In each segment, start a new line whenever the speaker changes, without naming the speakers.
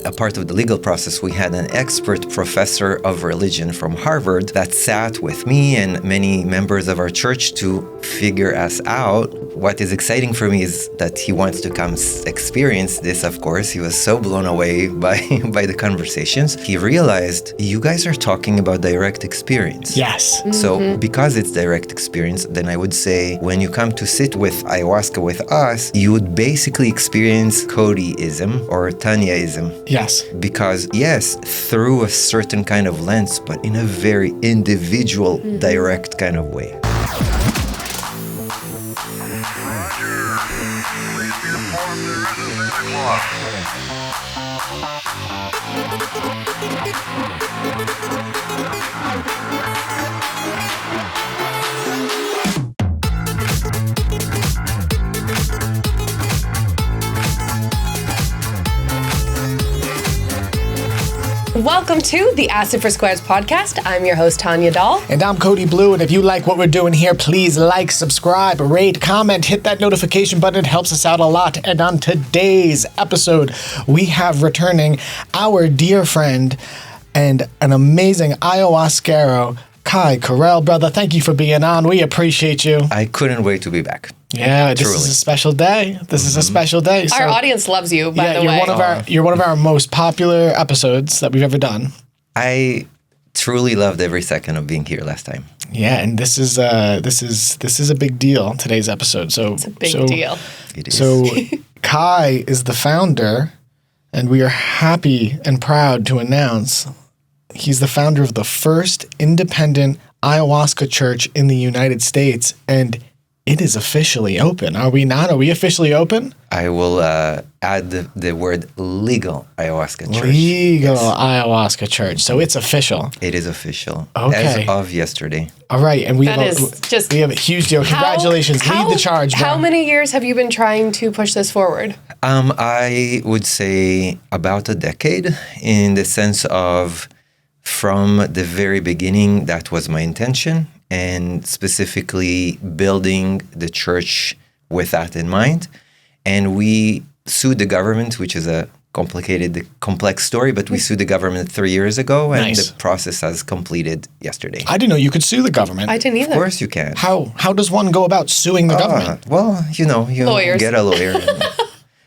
A part of the legal process, we had an expert professor of religion from Harvard that sat with me and many members of our church to figure us out. What is exciting for me is that he wants to come experience this, of course. He was so blown away by the conversations. He realized, you guys are talking about direct experience.
Yes.
So because it's direct experience, then I would say when you come to sit with ayahuasca with us, you would basically experience Codyism or Tanyaism.
Yes.
Because yes, through a certain kind of lens, but in a very individual, direct kind of way.
Welcome to the Acid for Squares podcast. I'm your host, Tanya Dahl.
And I'm Cody Blue. And if you like what we're doing here, please like, subscribe, rate, comment, hit that notification button. It helps us out a lot. And on today's episode, we have returning our dear friend and an amazing ayahuascaro, Kai Karrel. Brother, thank you for being on. We appreciate you.
I couldn't wait to be back.
Yeah, this is a special day. This is a special day.
Our audience loves you, by the way.
You're one of our most popular episodes that we've ever done.
I truly loved every second of being here last time.
Yeah, and this is a big deal, today's episode. So
it's a big deal.
It is.
So Kai is the founder, and we are happy and proud to announce he's the founder of the first independent ayahuasca church in the United States, and it is officially open. Are we not? Are we officially open?
I will add the word legal ayahuasca church.
Legal ayahuasca church. So it's official.
It is official.
Okay.
As of yesterday.
All right. And we have a huge deal. Congratulations. Lead the charge, bro.
How many years have you been trying to push this forward?
I would say about a decade, in the sense of from the very beginning, that was my intention. And specifically building the church with that in mind. And we sued the government, which is a complex story, but we sued the government 3 years ago, and the process has completed yesterday.
I didn't know you could sue the government.
I didn't either.
Of course you can.
How does one go about suing the government?
Well, you
Lawyers.
Get a lawyer.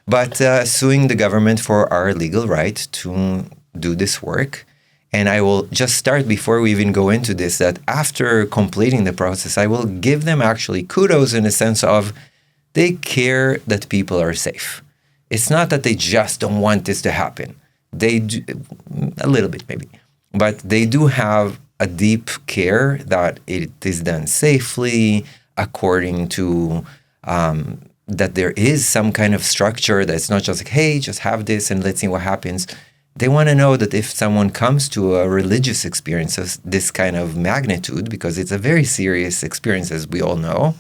But suing the government for our legal right to do this work. And I will just start before we even go into this, that after completing the process, I will give them actually kudos in the sense of they care that people are safe. It's not that they just don't want this to happen. They do, a little bit maybe, but they do have a deep care that it is done safely, according to that there is some kind of structure that's not just like, hey, just have this and let's see what happens. They want to know that if someone comes to a religious experience of this kind of magnitude, because it's a very serious experience, as we all know,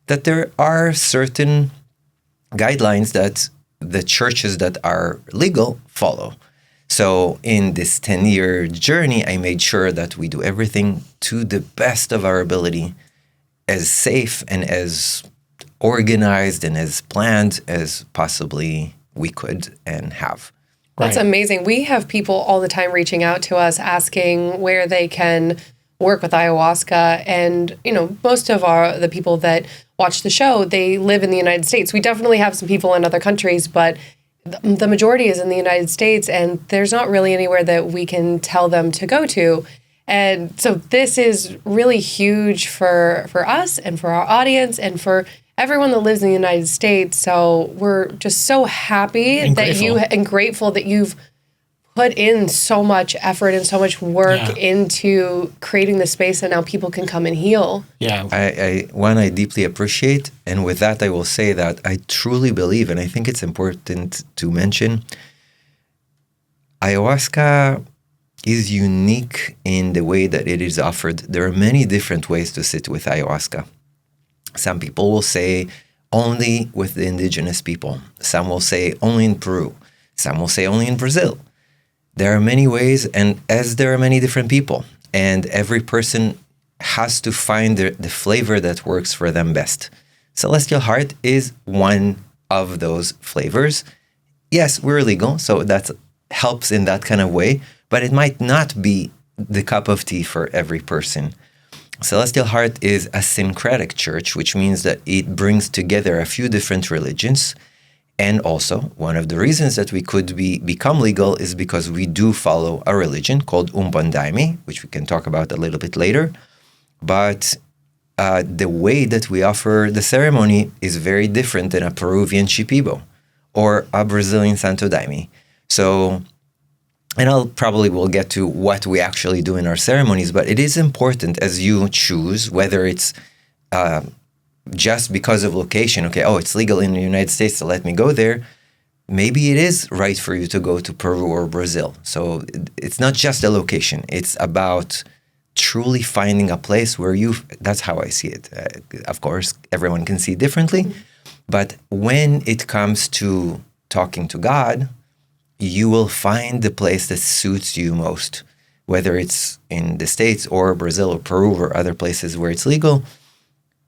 that there are certain guidelines that the churches that are legal follow. So in this 10-year journey, I made sure that we do everything to the best of our ability, as safe and as organized and as planned as possibly we could and have.
That's amazing. We have people all the time reaching out to us asking where they can work with ayahuasca. And, most of the people that watch the show, they live in the United States. We definitely have some people in other countries, but the majority is in the United States, and there's not really anywhere that we can tell them to go to. And so this is really huge for us and for our audience and for everyone that lives in the United States. So we're just so happy and grateful that you've put in so much effort and so much work into creating the space that now people can come and heal.
Yeah.
I deeply appreciate, and with that I will say that I truly believe, and I think it's important to mention, ayahuasca is unique in the way that it is offered. There are many different ways to sit with ayahuasca. Some people will say only with the indigenous people. Some will say only in Peru. Some will say only in Brazil. There are many ways, and as there are many different people, and every person has to find the flavor that works for them best. Celestial Heart is one of those flavors. yes, we're legal, so that helps in that kind of way, but it might not be the cup of tea for every person. Celestial Heart is a syncretic church, which means that it brings together a few different religions. And also, one of the reasons that we could become legal is because we do follow a religion called Umbandime, which we can talk about a little bit later. But the way that we offer the ceremony is very different than a Peruvian Shipibo or a Brazilian Santo Daime. So, and I'll probably will get to what we actually do in our ceremonies, but it is important as you choose, whether it's just because of location, okay, oh, it's legal in the United States, so let me go there. Maybe it is right for you to go to Peru or Brazil. So it's not just a location. It's about truly finding a place where that's how I see it. Of course, everyone can see it differently. But when it comes to talking to God, you will find the place that suits you most, whether it's in the States or Brazil or Peru or other places where it's legal.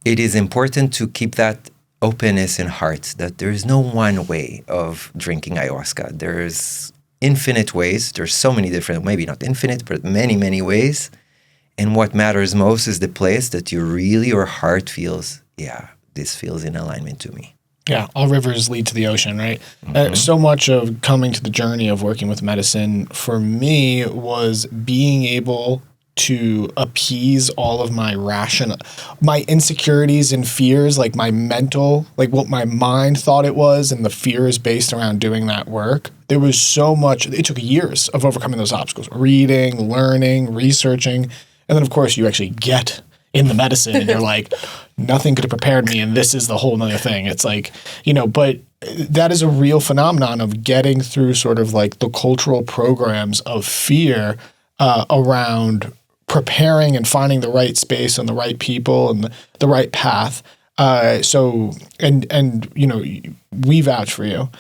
It is important to keep that openness in heart, that there is no one way of drinking ayahuasca. There's infinite ways. There's so many different, maybe not infinite, but many, many ways. And what matters most is the place that your heart feels, yeah, this feels in alignment to me.
Yeah, all rivers lead to the ocean, right? So much of coming to the journey of working with medicine for me was being able to appease all of my my insecurities and fears, like my mental, like what my mind thought it was, and the fears based around doing that work. There was so much, it took years of overcoming those obstacles, reading, learning, researching. And then, of course, you actually get in the medicine and you're like, nothing could have prepared me, and this is the whole nother thing. It's like, but that is a real phenomenon of getting through sort of like the cultural programs of fear around preparing and finding the right space and the right people and the right path. We vouch for you.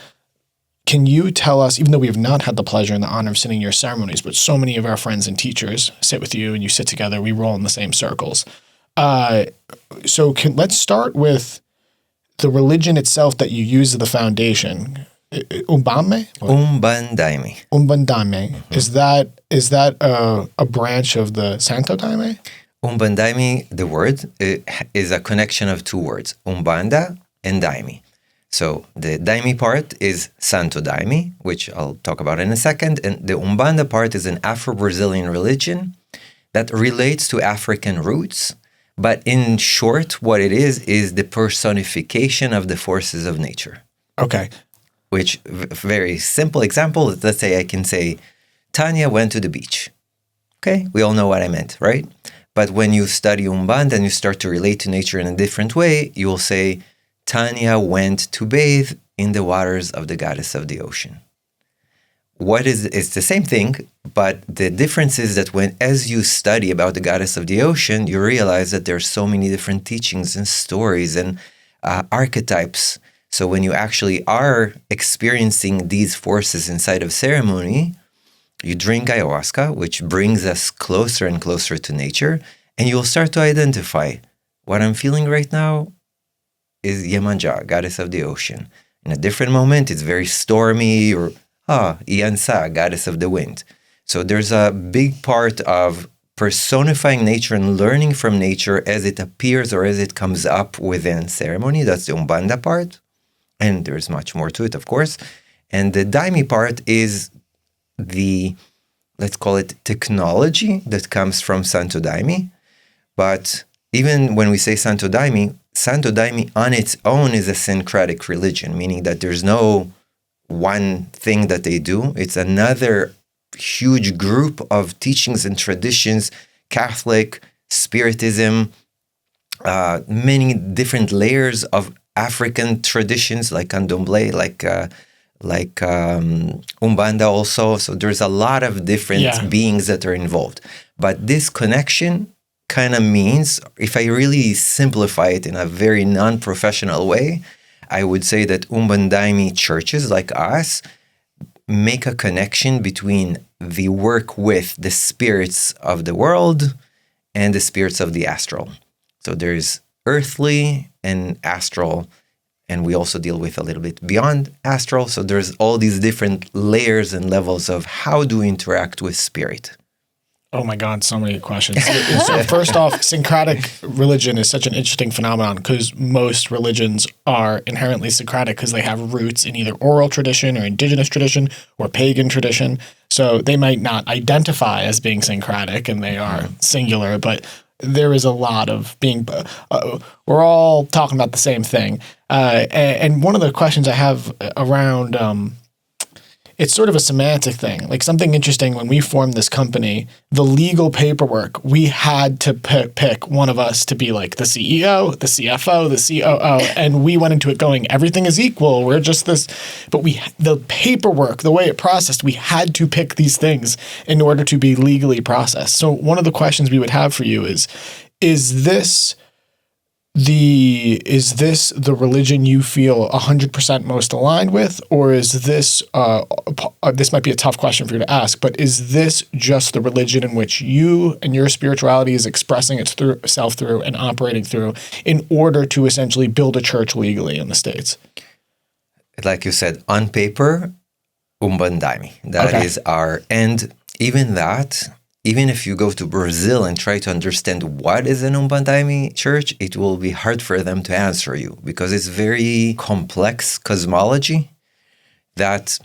Can you tell us, even though we have not had the pleasure and the honor of sitting in your ceremonies, but so many of our friends and teachers sit with you and you sit together, we roll in the same circles. Let's start with the religion itself that you use as the foundation. Umbandime?
Umbandime.
Mm-hmm. Is that a branch of the Santo Daime?
Umbandime, the word, is a connection of two words, Umbanda and Daime. So the Daime part is Santo Daime, which I'll talk about in a second, and the Umbanda part is an Afro-Brazilian religion that relates to African roots, but in short, what it is the personification of the forces of nature.
Okay.
Which, very simple example, let's say I can say, Tanya went to the beach. Okay, we all know what I meant, right? But when you study Umbanda and you start to relate to nature in a different way, you will say, Tanya went to bathe in the waters of the goddess of the ocean. It's the same thing, but the difference is that as you study about the goddess of the ocean, you realize that there's so many different teachings and stories and archetypes. So when you actually are experiencing these forces inside of ceremony, you drink ayahuasca, which brings us closer and closer to nature, and you'll start to identify what I'm feeling right now is Yemanja, goddess of the ocean. In a different moment, it's very stormy, or Iansa, goddess of the wind. So there's a big part of personifying nature and learning from nature as it appears or as it comes up within ceremony. That's the Umbanda part. And there's much more to it, of course. And the Daime part is let's call it technology that comes from Santo Daime. But even when we say Santo Daime on its own is a syncretic religion, meaning that there's no one thing that they do. It's another huge group of teachings and traditions, Catholic, Spiritism, many different layers of African traditions like Candomblé, like Umbanda also. So there's a lot of different beings that are involved. But this connection kind of means, if I really simplify it in a very non-professional way, I would say that Umbandaime churches like us make a connection between the work with the spirits of the world and the spirits of the astral. So there's earthly and astral And we also deal with a little bit beyond astral. So there's all these different layers and levels of how do we interact with spirit.
Oh my God, so many questions. So first off, syncretic religion is such an interesting phenomenon because most religions are inherently syncretic because they have roots in either oral tradition or indigenous tradition or pagan tradition. So they might not identify as being syncretic and they are singular, but there is a lot of being, we're all talking about the same thing. And one of the questions I have around, it's sort of a semantic thing. Like something interesting when we formed this company, the legal paperwork, we had to pick one of us to be like the CEO, the CFO, the COO, and we went into it going, everything is equal. We're just this, but the paperwork, the way it processed, we had to pick these things in order to be legally processed. So one of the questions we would have for you is this the religion you feel 100% most aligned with, or is this this might be a tough question for you to ask, but is this just the religion in which you and your spirituality is expressing itself through and operating through in order to essentially build a church legally in the States?
Like you said, on paper, Umbandime. That is our, and even that, even if you go to Brazil and try to understand what is an Umbandime church, it will be hard for them to answer you because it's very complex cosmology that,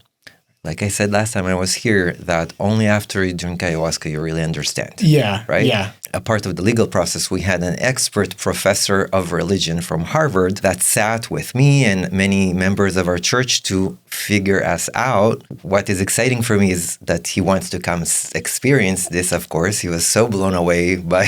like I said last time I was here, that only after you drink ayahuasca you really understand.
Yeah.
Right?
Yeah.
A part of the legal process, we had an expert professor of religion from Harvard that sat with me and many members of our church to figure us out. What is exciting for me is that he wants to come experience this, of course. He was so blown away by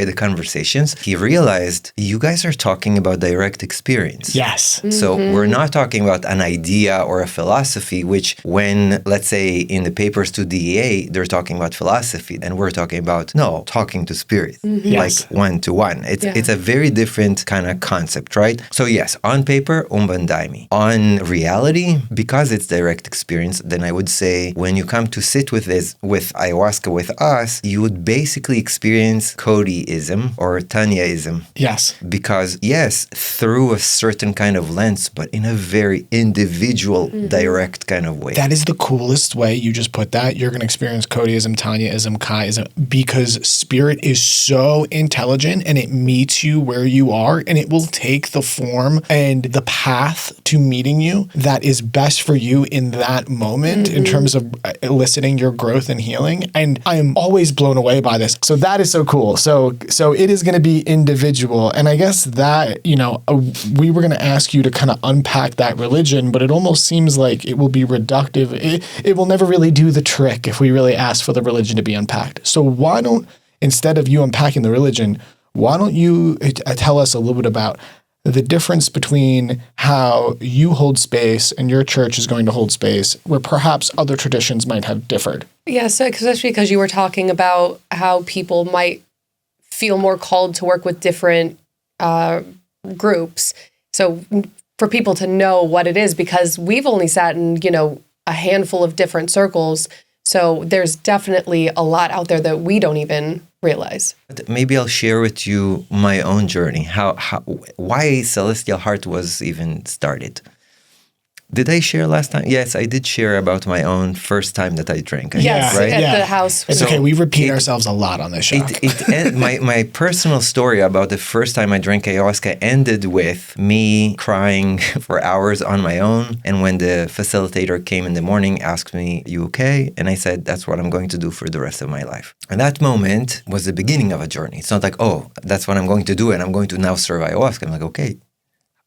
the conversations. He realized, you guys are talking about direct experience.
Yes.
So we're not talking about an idea or a philosophy, which when, let's say, in the papers to DEA, they're talking about philosophy, and we're talking about, talking to spirit, like one-to-one. It's a very different kind of concept, right? So yes, on paper, Umbandime. On reality, because it's direct experience, then I would say when you come to sit with ayahuasca with us, you would basically experience Codyism or Tanyaism.
Yes.
Because yes, through a certain kind of lens, but in a very individual, direct kind of way.
That is the coolest way you just put that. You're going to experience Codyism, Tanyaism, Kaiism, because spirit is so intelligent and it meets you where you are, and it will take the form and the path to meeting you that is best for you in that moment in terms of eliciting your growth and healing. And I am always blown away by this. So that is so cool. So it is going to be individual. And I guess that, we were going to ask you to kind of unpack that religion, but it almost seems like it will be reductive. It will never really do the trick if we really ask for the religion to be unpacked. So why don't, instead of you unpacking the religion, why don't you tell us a little bit about the difference between how you hold space and your church is going to hold space where perhaps other traditions might have differed?
Yeah, so especially because you were talking about how people might feel more called to work with different groups. So for people to know what it is, because we've only sat in, a handful of different circles. So there's definitely a lot out there that we don't even realize.
Maybe I'll share with you my own journey, why Celestial Heart was even started. Did I share last time? Yes, I did share about my own first time that I drank.
Yes,
right?
at the house.
It's okay. We repeat ourselves a lot on this show.
My personal story about the first time I drank ayahuasca ended with me crying for hours on my own. And when the facilitator came in the morning, asked me, "You okay?" And I said, "That's what I'm going to do for the rest of my life." And that moment was the beginning of a journey. It's not like, oh, that's what I'm going to do and I'm going to now serve ayahuasca. I'm like, okay,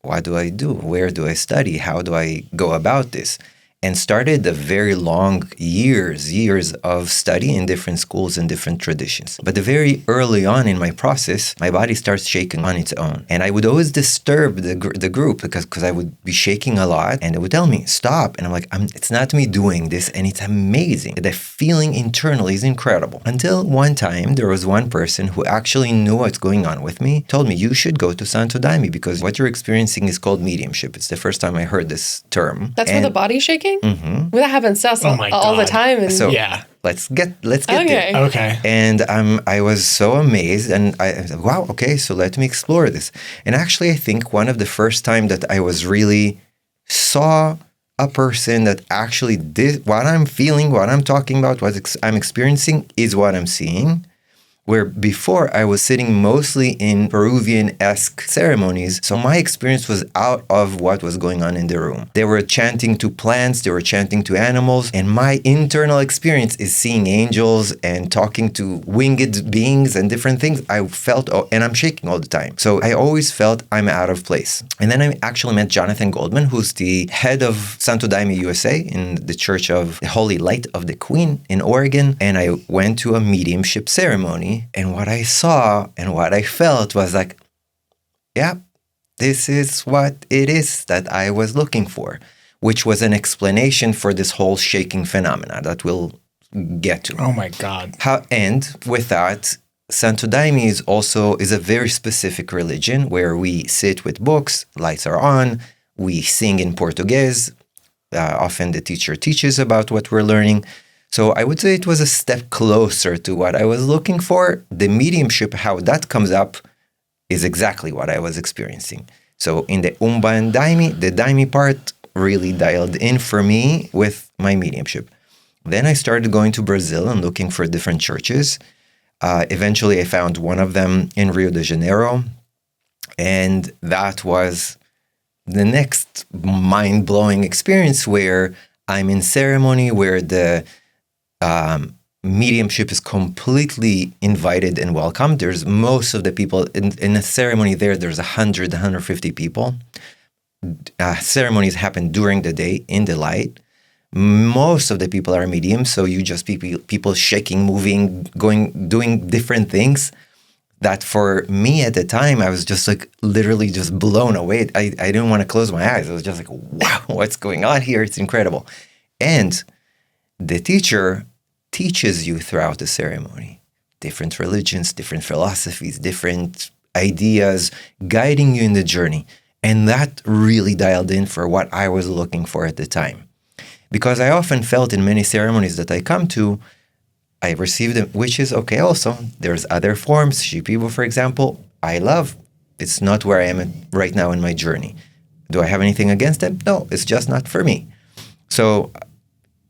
what do I do? Where do I study? How do I go about this? And started a very long years of study in different schools and different traditions. But very early on in my process, my body starts shaking on its own. And I would always disturb the group because I would be shaking a lot and they would tell me, stop. And I'm like, it's not me doing this and it's amazing. The feeling internally is incredible. Until one time, there was one person who actually knew what's going on with me, told me, you should go to Santo Daime because what you're experiencing is called mediumship. It's the first time I heard this term.
That's where the body's shaking? thing? Mm-hmm. Well, that happens to us all the time. And
so let's get there.
Okay.
And I was so amazed, and I said, wow, okay, so let me explore this. And actually, I think one of the first time that I was really saw a person that actually did what I'm feeling, what I'm talking about, what I'm experiencing is what I'm seeing. Where before I was sitting mostly in Peruvian-esque ceremonies, so my experience was out of what was going on in the room. They were chanting to plants, they were chanting to animals, and my internal experience is seeing angels and talking to winged beings and different things. I felt, and I'm shaking all the time. So I always felt I'm out of place. And then I actually met Jonathan Goldman, who's the head of Santo Daime USA in the Church of the Holy Light of the Queen in Oregon. And I went to a mediumship ceremony. And what I saw and what I felt was like, yeah, this is what it is that I was looking for, which was an explanation for this whole shaking phenomena that we'll get to.
Oh my God.
And with that, Santo Daime is a very specific religion where we sit with books, lights are on, we sing in Portuguese. Often the teacher teaches about what we're learning. So I would say it was a step closer to what I was looking for. The mediumship, how that comes up, is exactly what I was experiencing. So in the Umba and Daime, the Daime part really dialed in for me with my mediumship. Then I started going to Brazil and looking for different churches. Eventually, I found one of them in Rio de Janeiro. And that was the next mind-blowing experience where I'm in ceremony where the mediumship is completely invited and welcomed. There's most of the people in a ceremony there's 100, 150 people. Ceremonies happen during the day in the light. Most of the people are mediums, so you just people shaking, moving, doing different things. That for me at the time, I was just like literally just blown away. I didn't want to close my eyes. I was just like, wow, what's going on here? It's incredible. And the teacher teaches you throughout the ceremony, different religions, different philosophies, different ideas, guiding you in the journey. And that really dialed in for what I was looking for at the time. Because I often felt in many ceremonies that I come to, I received them, which is okay also. There's other forms, Shipibo, for example, I love. It's not where I am right now in my journey. Do I have anything against them? No, it's just not for me. So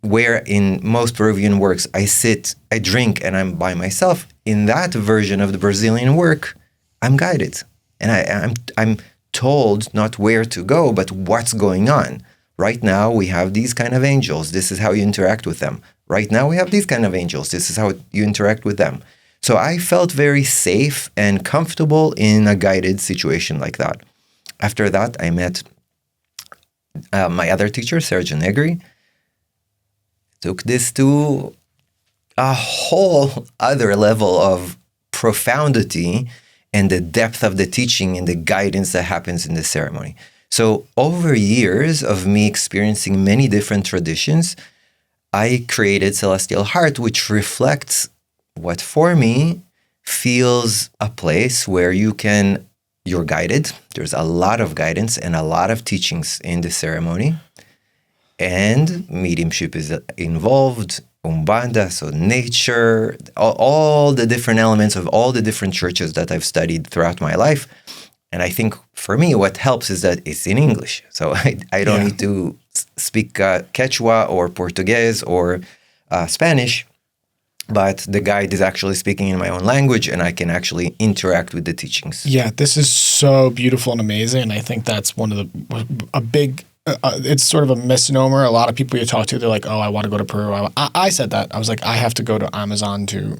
where in most Peruvian works, I sit, I drink, and I'm by myself, in that version of the Brazilian work, I'm guided. And I'm told not where to go, but what's going on. Right now, we have these kind of angels. This is how you interact with them. Right now, we have these kind of angels. This is how you interact with them. So I felt very safe and comfortable in a guided situation like that. After that, I met my other teacher, Sergio Negri. Took this to a whole other level of profundity and the depth of the teaching and the guidance that happens in the ceremony. So over years of me experiencing many different traditions, I created Celestial Heart, which reflects what for me feels a place where you're guided. There's a lot of guidance and a lot of teachings in the ceremony. And mediumship is involved, Umbanda, so nature, all the different elements of all the different churches that I've studied throughout my life. And I think for me, what helps is that it's in English. So I don't need to speak Quechua or Portuguese or Spanish, but the guide is actually speaking in my own language and I can actually interact with the teachings.
Yeah, this is so beautiful and amazing. And I think that's a big, it's sort of a misnomer. A lot of people you talk to, they're like, oh, I want to go to Peru. I said that. I was like, I have to go to Amazon to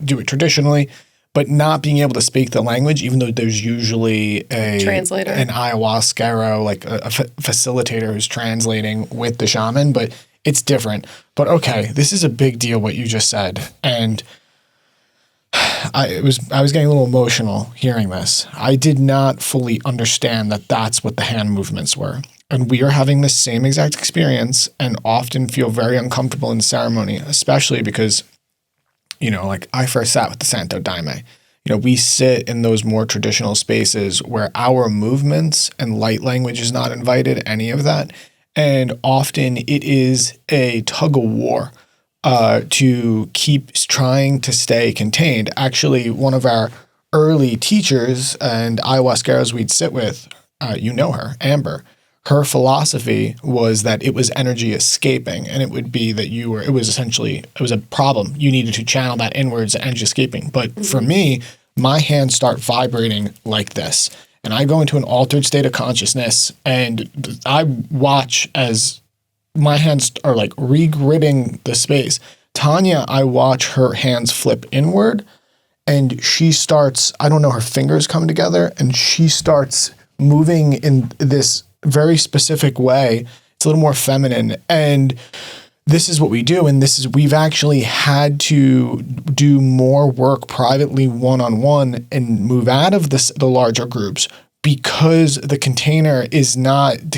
do it traditionally. But not being able to speak the language, even though there's usually a translator, an ayahuascaro, like a facilitator who's translating with the shaman, but it's different. But okay, this is a big deal what you just said, and I was getting a little emotional hearing this. I did not fully understand that that's what the hand movements were, and we are having the same exact experience, and often feel very uncomfortable in ceremony, especially because, you know, like I first sat with the Santo Daime. You know, we sit in those more traditional spaces where our movements and light language is not invited, any of that. And often it is a tug of war to keep trying to stay contained. Actually, one of our early teachers and ayahuascaros we'd sit with, you know her, Amber, her philosophy was that it was energy escaping, and it would be that it was a problem. You needed to channel that inwards, energy escaping. But for me, my hands start vibrating like this, and I go into an altered state of consciousness, and I watch as my hands are like re-gripping the space. Tanya, I watch her hands flip inward, and she starts, I don't know, her fingers come together, and she starts moving in this very specific way. It's a little more feminine. And this is what we do. And we've actually had to do more work privately one-on-one and move out of the larger groups because the container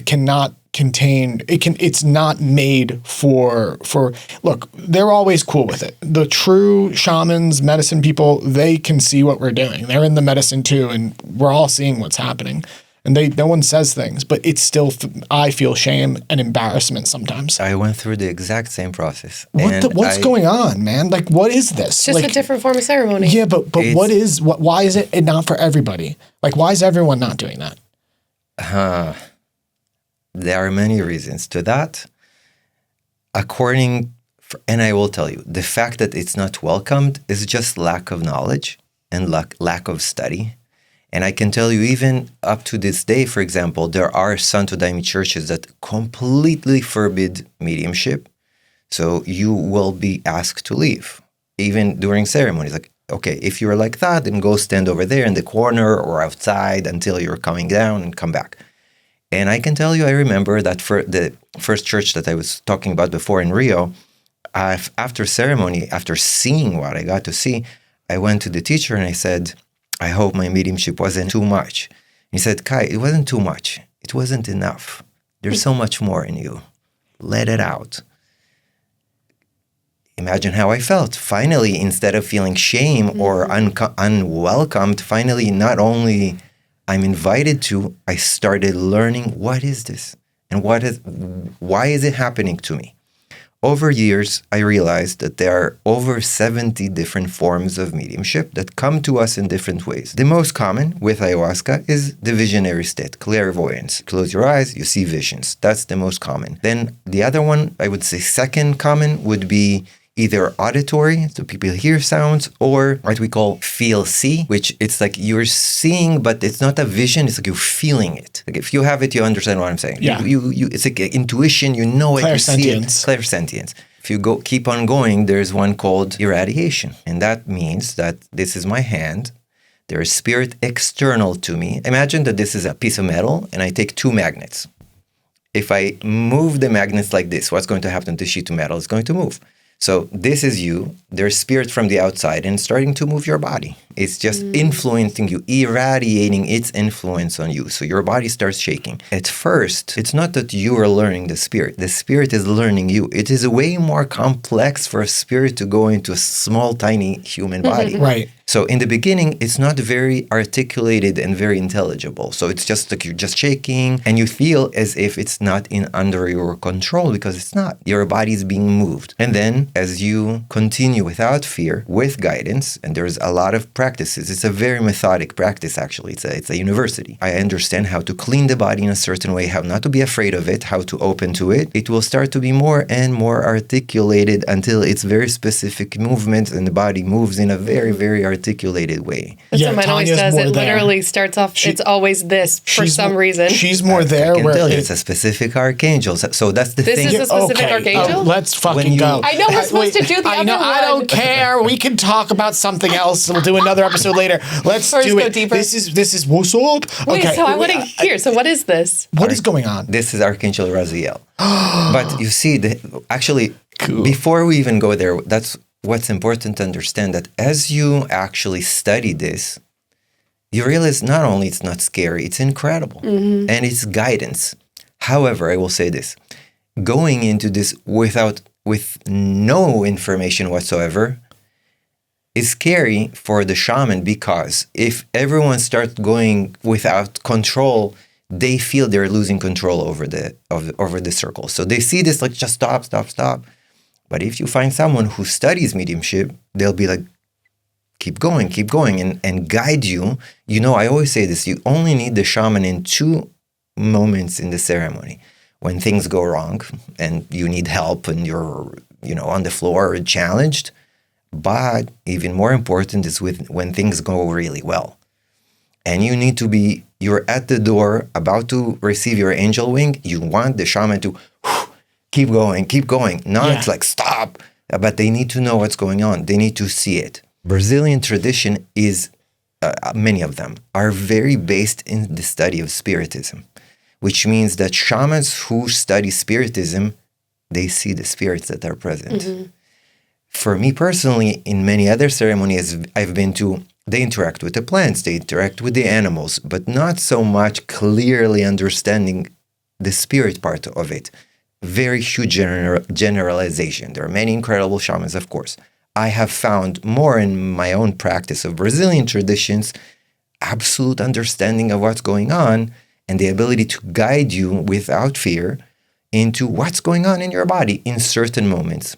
cannot contain, it's not made for, look, they're always cool with it. The true shamans, medicine people, they can see what we're doing. They're in the medicine too. And we're all seeing what's happening. And no one says things, but it's still, I feel shame and embarrassment sometimes.
I went through the exact same process.
What's going on, man? Like, what is this?
It's just a different form of ceremony.
Yeah, but why is it not for everybody? Like, why is everyone not doing that?
There are many reasons to that. And I will tell you, the fact that it's not welcomed is just lack of knowledge and lack of study. And I can tell you, even up to this day, for example, there are Santo Daime churches that completely forbid mediumship. So you will be asked to leave, even during ceremonies. Like, okay, if you're like that, then go stand over there in the corner or outside until you're coming down and come back. And I can tell you, I remember that for the first church that I was talking about before in Rio, after ceremony, after seeing what I got to see, I went to the teacher and I said, I hope my mediumship wasn't too much. He said, Kai, it wasn't too much. It wasn't enough. There's so much more in you. Let it out. Imagine how I felt. Finally, instead of feeling shame or unwelcomed, finally, not only I'm invited to, I started learning, what is this? And why is it happening to me? Over years, I realized that there are over 70 different forms of mediumship that come to us in different ways. The most common with ayahuasca is the visionary state, clairvoyance. Close your eyes, you see visions. That's the most common. Then the other one, I would say second common, would be either auditory, so people hear sounds, or what we call feel-see, which it's like you're seeing, but it's not a vision, it's like you're feeling it. Like if you have it, you understand what I'm saying.
Yeah.
It's like intuition, you know it, you see it. Clairsentience. If you keep on going, there's one called irradiation. And that means that this is my hand. There is spirit external to me. Imagine that this is a piece of metal and I take two magnets. If I move the magnets like this, what's going to happen to the sheet of metal? It's going to move. So this is you. There's spirit from the outside and starting to move your body. It's just influencing you, irradiating its influence on you. So your body starts shaking. At first, it's not that you are learning the spirit. The spirit is learning you. It is way more complex for a spirit to go into a small, tiny human body.
Right.
So in the beginning, it's not very articulated and very intelligible. So it's just like you're just shaking and you feel as if it's not under your control because it's not. Your body is being moved. And then as you continue without fear, with guidance, and there's a lot of practices. It's a very methodic practice, actually. It's a university. I understand how to clean the body in a certain way, how not to be afraid of it, how to open to it. It will start to be more and more articulated until it's very specific movements and the body moves in a very, very articulated way.
That's what mine always does. It literally starts off, it's always this for some reason.
She's more there.
I can tell you, it's a specific archangel. So that's the thing.
This is a specific archangel?
Let's fucking go.
I know we're supposed to do the other one.
I don't care. We can talk about something else. We'll do another episode later. Let's do it. Go deeper. This is what's up.
Wait, so I want to hear. So what is this?
What is going on?
This is Archangel Raziel. But you see, actually, before we even go there, that's what's important to understand, that as you actually study this, you realize not only it's not scary, it's incredible. And it's guidance. However, I will say this, going into this with no information whatsoever is scary for the shaman, because if everyone starts going without control, they feel they're losing control over the circle. So they see this like, just stop, stop, stop. But if you find someone who studies mediumship, they'll be like, keep going, and guide you. You know, I always say this, you only need the shaman in 2 moments in the ceremony. When things go wrong and you need help and you're, on the floor challenged. But even more important is when things go really well. And you need to be, you're at the door about to receive your angel wing. You want the shaman to keep going. Not like stop, but they need to know what's going on. They need to see it. Brazilian tradition is, many of them are very based in the study of spiritism, which means that shamans who study spiritism, they see the spirits that are present. Mm-hmm. For me personally, in many other ceremonies I've been to, they interact with the plants, they interact with the animals, but not so much clearly understanding the spirit part of it. Very huge generalization. There are many incredible shamans, of course. I have found more in my own practice of Brazilian traditions, absolute understanding of what's going on and the ability to guide you without fear into what's going on in your body in certain moments.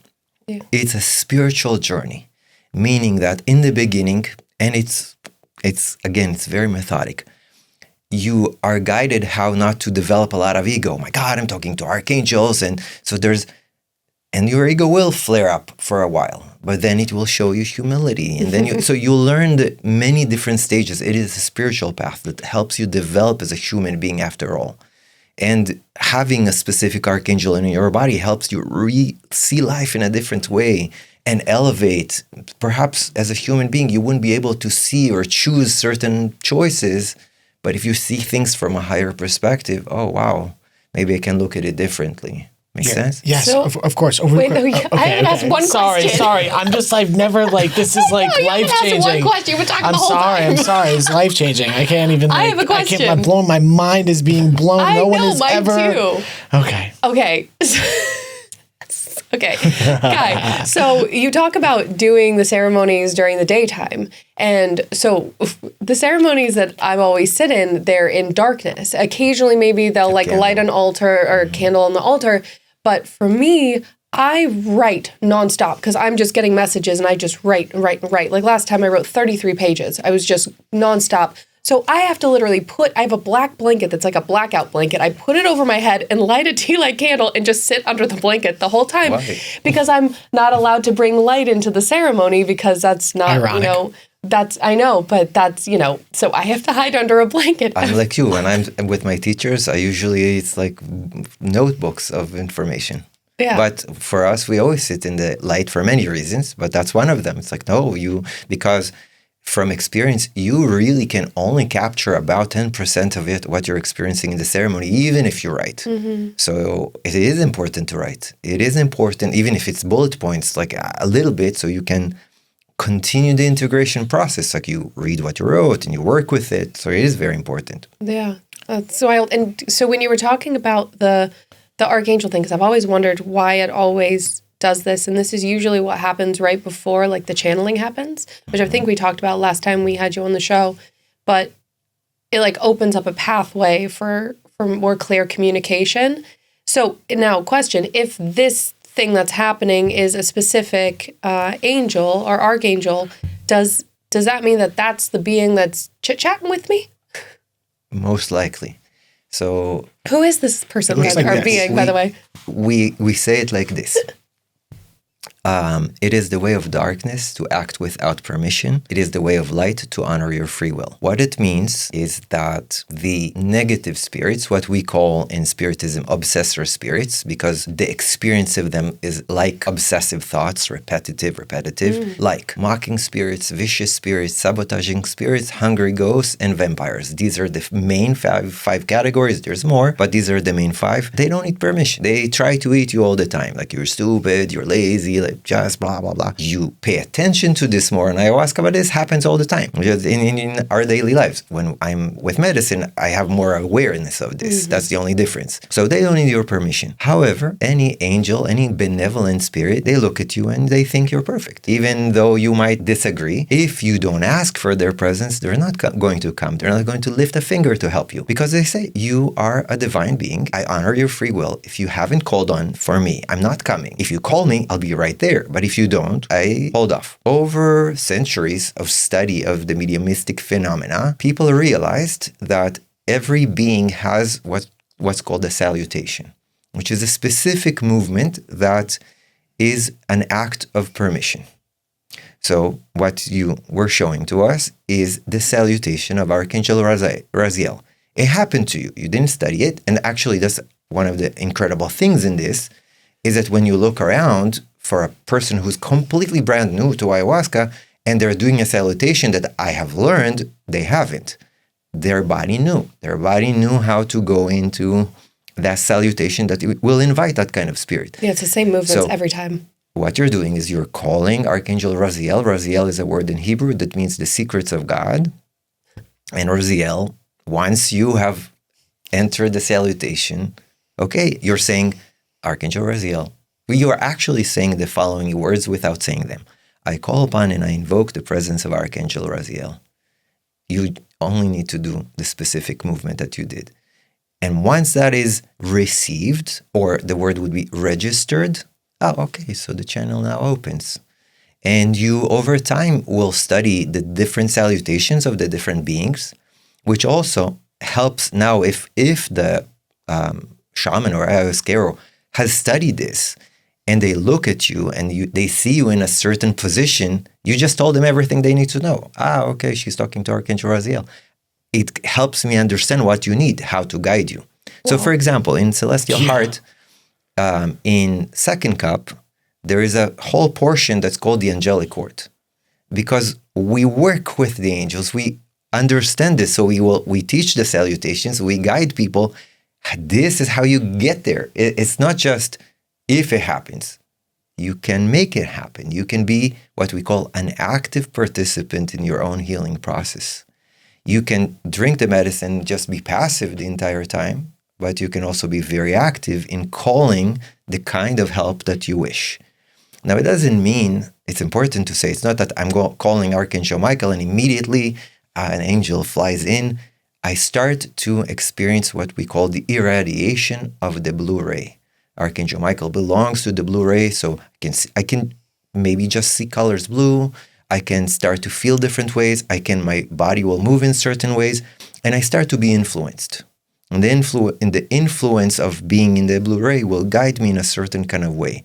Yeah. It's a spiritual journey, meaning that in the beginning, and it's very methodic. You are guided how not to develop a lot of ego. Oh my God, I'm talking to archangels. And your ego will flare up for a while, but then it will show you humility. And then you learn the many different stages. It is a spiritual path that helps you develop as a human being after all. And having a specific archangel in your body helps you see life in a different way and elevate. Perhaps as a human being, you wouldn't be able to see or choose certain choices. But if you see things from a higher perspective, oh, wow, maybe I can look at it differently. Make sense?
Yes,
so,
of course.
Wait, no, I haven't asked one question.
Sorry. I've never this is like life-changing.
One question. We're talking the whole time.
I'm sorry. It's life-changing. I can't even.
I have a question.
My mind is being blown.
No
one is
mine
ever.
Too.
Okay.
Okay. Kai, so you talk about doing the ceremonies during the daytime. And so the ceremonies that I've always sit in, they're in darkness. Occasionally, maybe they'll light an altar or a candle on the altar. But for me, I write nonstop because I'm just getting messages and I just write. Like last time I wrote 33 pages. I was just nonstop. So I have to literally I have a black blanket that's like a blackout blanket. I put it over my head and light a tea light candle and just sit under the blanket the whole time. Why? Because I'm not allowed to bring light into the ceremony because that's not,
ironic.
So I have to hide under a blanket.
I'm like you. When I'm with my teachers, it's like notebooks of information. Yeah. But for us, we always sit in the light for many reasons, but that's one of them. It's like, because from experience, you really can only capture about 10% of it, what you're experiencing in the ceremony, even if you write. Mm-hmm. So it is important to write. It is important, even if it's bullet points, like a little bit, so you can continue the integration process. Like you read what you wrote and you work with it. So it is very important.
Yeah. So when you were talking about the archangel thing, because I've always wondered why it always does this, and this is usually what happens right before the channeling happens, which I think we talked about last time we had you on the show, but it opens up a pathway for more clear communication. So now question, if this thing that's happening is a specific angel or archangel, does that mean that that's the being that's chit-chatting with me?
Most likely. So
who is this person being, by the way?
We say it like this. It is the way of darkness to act without permission. It is the way of light to honor your free will. What it means is that the negative spirits, what we call in Spiritism obsessor spirits, because the experience of them is like obsessive thoughts, repetitive, like mocking spirits, vicious spirits, sabotaging spirits, hungry ghosts, and vampires. These are the main five categories. There's more, but these are the main five. They don't need permission. They try to eat you all the time. Like you're stupid, you're lazy, just blah, blah, blah. You pay attention to this more in ayahuasca, but this happens all the time. Just in our daily lives. When I'm with medicine, I have more awareness of this. That's the only difference. So they don't need your permission. However, any angel, any benevolent spirit, they look at you and they think you're perfect. Even though you might disagree, if you don't ask for their presence, they're not going to come. They're not going to lift a finger to help you because they say, you are a divine being. I honor your free will. If you haven't called on for me, I'm not coming. If you call me, I'll be right there. But if you don't, I hold off. Over centuries of study of the mediumistic phenomena, people realized that every being has what's called a salutation, which is a specific movement that is an act of permission. So what you were showing to us is the salutation of Archangel Raziel. It happened to you. You didn't study it. And actually, that's one of the incredible things in this, is that when you look around for a person who's completely brand new to ayahuasca and they're doing a salutation that I have learned, they haven't. Their body knew. Their body knew how to go into that salutation that will invite that kind of spirit.
Yeah, it's the same movements every time.
What you're doing is you're calling Archangel Raziel. Raziel is a word in Hebrew that means the secrets of God. And Raziel, once you have entered the salutation, okay, you're saying, Archangel Raziel. You are actually saying the following words without saying them. I call upon and I invoke the presence of Archangel Raziel. You only need to do the specific movement that you did. And once that is received, or the word would be registered, okay, so the channel now opens. And you, over time, will study the different salutations of the different beings, which also helps now if the shaman or ayahuascaro has studied this, and they look at you and they see you in a certain position, you just told them everything they need to know. Okay, she's talking to Archangel Raziel. It helps me understand what you need, how to guide you. So, for example, in Celestial Heart, in second cup, there is a whole portion that's called the angelic court, because we work with the angels. We understand this, so we teach the salutations. We guide people. This is how you get there. It's not just if it happens. You can make it happen. You can be what we call an active participant in your own healing process. You can drink the medicine, just be passive the entire time, but you can also be very active in calling the kind of help that you wish. Now, it doesn't mean, it's important to say, it's not that I'm calling Archangel Michael and immediately an angel flies in. I start to experience what we call the irradiation of the blue ray. Archangel Michael belongs to the blue ray, so I can maybe just see colors blue. I can start to feel different ways. My body will move in certain ways, and I start to be influenced. And the influence of being in the blue ray will guide me in a certain kind of way.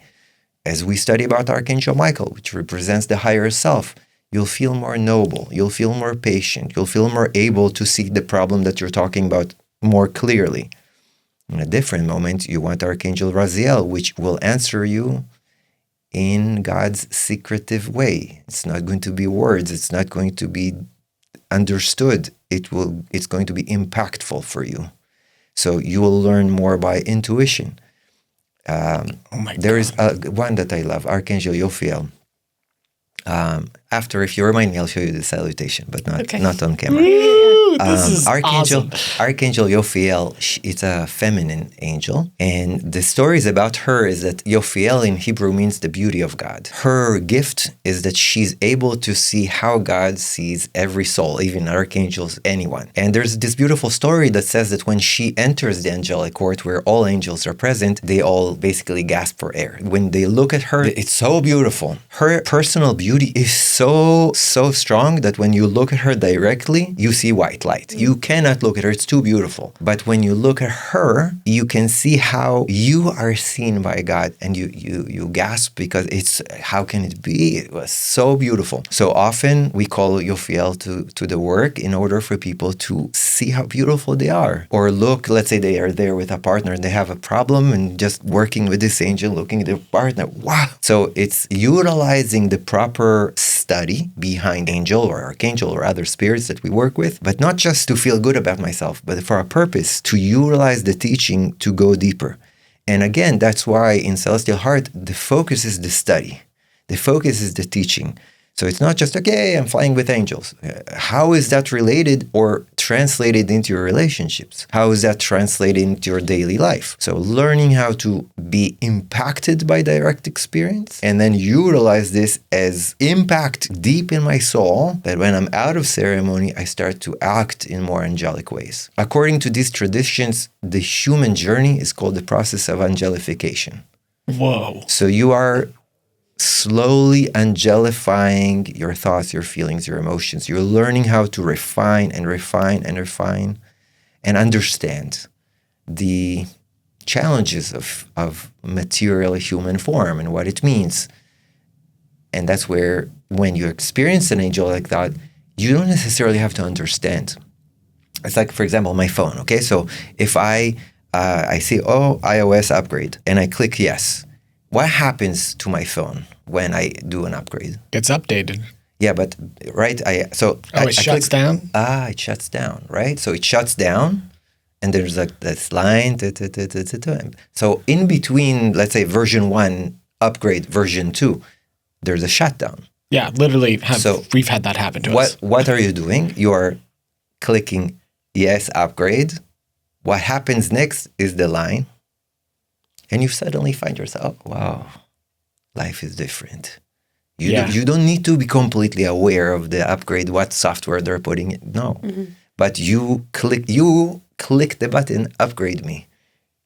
As we study about Archangel Michael, which represents the higher self, you'll feel more noble, you'll feel more patient, you'll feel more able to see the problem that you're talking about more clearly. In a different moment, you want Archangel Raziel, which will answer you in God's secretive way. It's not going to be words. It's not going to be understood. It's going to be impactful for you. So you will learn more by intuition. There is one that I love, Archangel Yophiel. After, if you remind me, I'll show you the salutation, but not on camera.
This is awesome.
Archangel Yophiel, it's a feminine angel. And the stories about her is that Yophiel in Hebrew means the beauty of God. Her gift is that she's able to see how God sees every soul, even archangels, anyone. And there's this beautiful story that says that when she enters the angelic court where all angels are present, they all basically gasp for air. When they look at her, it's so beautiful. Her personal beauty is so strong that when you look at her directly, you see white light. You cannot look at her. It's too beautiful. But when you look at her, you can see how you are seen by God, and you gasp because it's, how can it be? It was so beautiful. So often we call Yophiel to the work in order for people to see how beautiful they are. Or look, let's say they are there with a partner and they have a problem, and just working with this angel, looking at their partner, wow. So it's utilizing the proper study behind angel or archangel or other spirits that we work with, but not just to feel good about myself, but for a purpose, to utilize the teaching to go deeper. And again, that's why in Celestial Heart, the focus is the study. The focus is the teaching. So it's not just, okay, I'm flying with angels. How is that related or translated into your relationships? How is that translated into your daily life? So learning how to be impacted by direct experience and then utilize this as impact deep in my soul, that when I'm out of ceremony, I start to act in more angelic ways. According to these traditions, the human journey is called the process of angelification.
Whoa.
So you are slowly angelifying your thoughts, your feelings, your emotions. You're learning how to refine and refine and refine and understand the challenges of material human form and what it means. And that's where, when you experience an angel like that, you don't necessarily have to understand. It's like, for example, my phone, okay? So if I see, iOS upgrade, and I click yes, what happens to my phone when I do an upgrade?
Gets updated.
Yeah, but right,
it shuts down?
It shuts down, right? So it shuts down, and there's like this line. So in between, let's say version 1 upgrade, version 2, there's a shutdown.
Yeah, literally, we've had that happen to us.
What are you doing? You are clicking yes, upgrade. What happens next is the line. And you suddenly find yourself, wow, life is different. You don't need to be completely aware of the upgrade, what software they're putting in. No. Mm-hmm. But you click the button, upgrade me.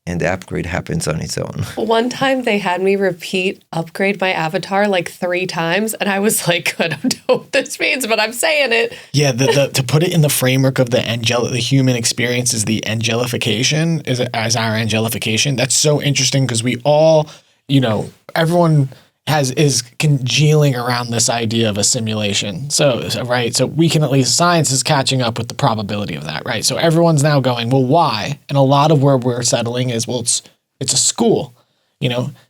And the upgrade happens on its own.
One time they had me repeat upgrade my avatar like 3 times. And I was like, I don't know what this means, but I'm saying it. Yeah,
to put it in the framework of the human experience is the angelification, as our angelification. That's so interesting because we all, everyone is congealing around this idea of a simulation. So we can, at least science is catching up with the probability of that, right? So everyone's now going, well, why? And a lot of where we're settling is, well, it's a school,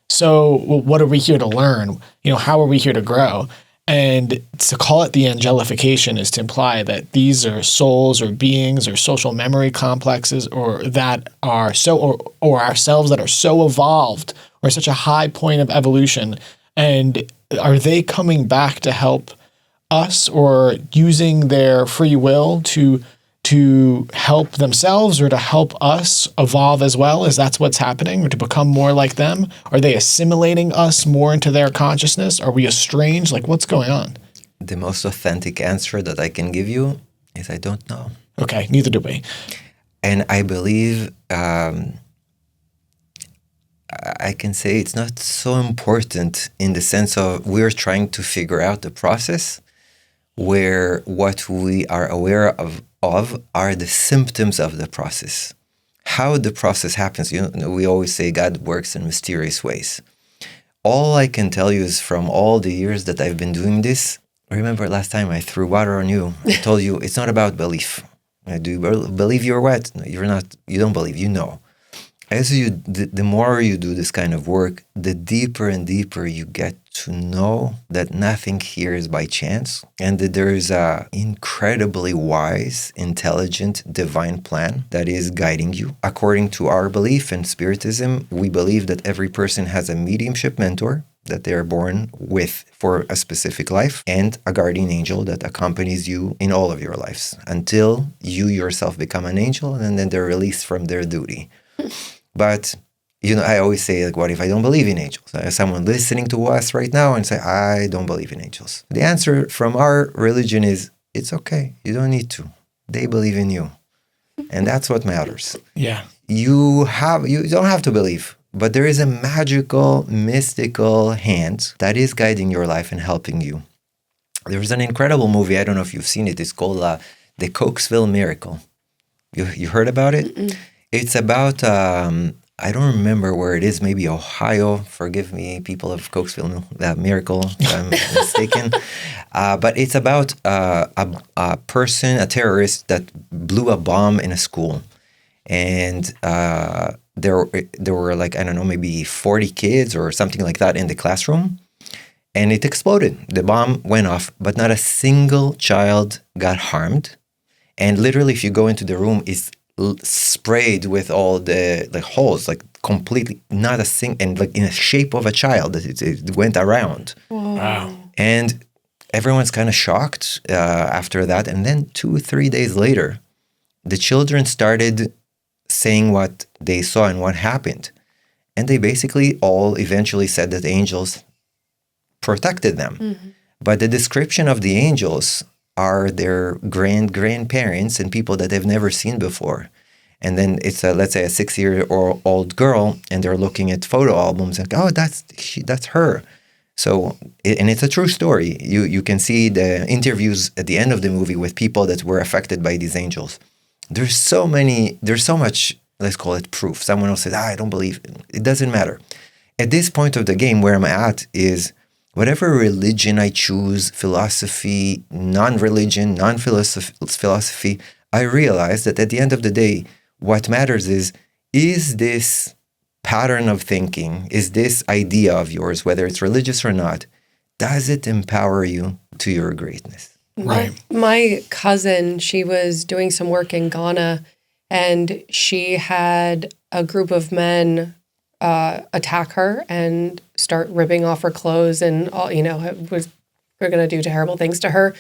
So what are we here to learn? How are we here to grow? And to call it the angelification is to imply that these are souls or beings or social memory complexes or that are or ourselves that are so evolved or such a high point of evolution. And are they coming back to help us or using their free will to help themselves or to help us evolve as well? Is that what's happening, or to become more like them? Are they assimilating us more into their consciousness? Are we estranged? Like, what's going on?
The most authentic answer that I can give you is I don't know.
Okay, neither do we.
And I believe I can say it's not so important in the sense of we're trying to figure out the process, where what we are aware of are the symptoms of the process. How the process happens. We always say God works in mysterious ways. All I can tell you is from all the years that I've been doing this. Remember last time I threw water on you. I told you it's not about belief. Do you believe you're wet? No, you're not. You don't believe. You know. As the more you do this kind of work, the deeper and deeper you get to know that nothing here is by chance, and that there is a incredibly wise, intelligent, divine plan that is guiding you. According to our belief in Spiritism, we believe that every person has a mediumship mentor that they are born with for a specific life, and a guardian angel that accompanies you in all of your lives until you yourself become an angel, and then they're released from their duty. But, I always say, like, what if I don't believe in angels? Someone listening to us right now and say, I don't believe in angels. The answer from our religion is, it's okay. You don't need to. They believe in you. And that's what matters.
Yeah.
You don't have to believe, but there is a magical, mystical hand that is guiding your life and helping you. There's an incredible movie. I don't know if you've seen it. It's called The Cokesville Miracle. You heard about it? Mm-mm. It's about, I don't remember where it is, maybe Ohio. Forgive me, people of Cokesville, Miracle, if I'm mistaken. But it's about a person, a terrorist that blew a bomb in a school. And there were like, I don't know, maybe 40 kids or something like that in the classroom. And it exploded. The bomb went off, but not a single child got harmed. And literally, if you go into the room, it's sprayed with all the holes, like completely, not a thing, and like in a shape of a child that it went around.
Wow.
And everyone's kind of shocked after that. And then 2-3 days later, the children started saying what they saw and what happened. And they basically all eventually said that angels protected them.
Mm-hmm.
But the description of the angels are their grandparents and people that they've never seen before. And then it's let's say a 6-year-old girl, and they're looking at photo albums and oh, that's her. So, and it's a true story. You can see the interviews at the end of the movie with people that were affected by these angels. There's so much, let's call it proof. Someone else says, I don't believe it. It doesn't matter. At this point of the game, where I'm at is whatever religion I choose, philosophy, non-religion, non-philosophy, I realize that at the end of the day, what matters is this pattern of thinking, is this idea of yours, whether it's religious or not, does it empower you to your greatness?
Right.
My cousin, she was doing some work in Ghana, and she had a group of men attack her and start ripping off her clothes, and all, we're going to do terrible things to her.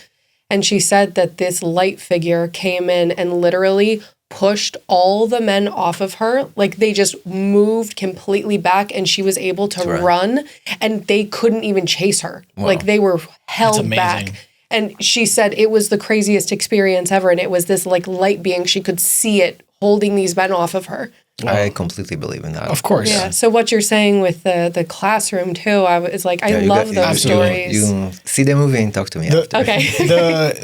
And she said that this light figure came in and literally pushed all the men off of her. Like they just moved completely back, and she was able to run, and they couldn't even chase her. Wow. Like they were held back. And she said it was the craziest experience ever. And it was this like light being, she could see it holding these men off of her.
Wow. I completely believe in that.
Of course.
Yeah. So what you're saying with the classroom too, I love those stories.
You see the movie and talk to me after.
Okay.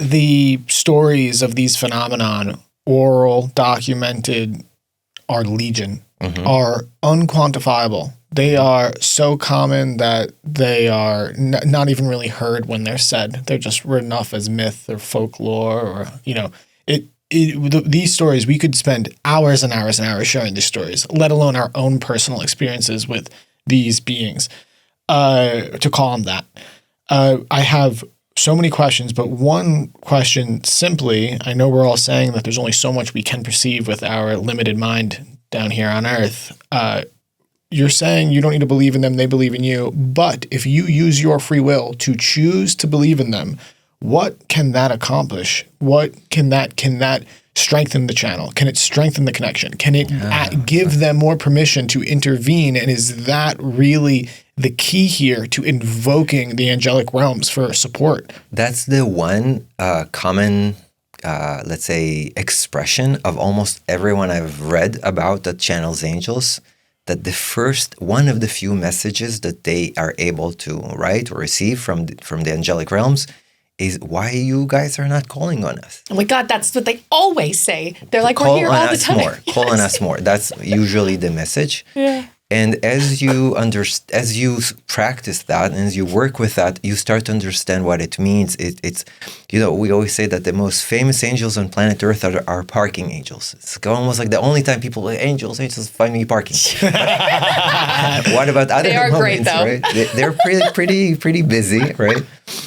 The stories of these phenomenon, oral, documented, are legion, are unquantifiable. They are so common that they are not even really heard when they're said. They're just written off as myth or folklore, or these stories. We could spend hours and hours and hours sharing these stories, let alone our own personal experiences with these beings. To call them that, I have so many questions, but one question simply. I know we're all saying that there's only so much we can perceive with our limited mind down here on Earth. You're saying you don't need to believe in them, they believe in you. But if you use your free will to choose to believe in them, what can that accomplish? What can that strengthen the channel? Can it strengthen the connection? Can it give them more permission to intervene? And is that really the key here to invoking the angelic realms for support? That's
the one common, let's say, expression of almost everyone I've read about that channels angels, that one of the few messages that they are able to write or receive from the angelic realms is, why you guys are not calling on us?
Oh my God, that's what they always say. They're like, we're here all the time.
Call on us more. That's usually the message.
Yeah.
And as you practice that and as you work with that, you start to understand what it means. It's we always say that the most famous angels on planet Earth are parking angels. It's almost like the only time people like angels find me parking. What about other moments? They are great, though. Right? They're pretty busy, right?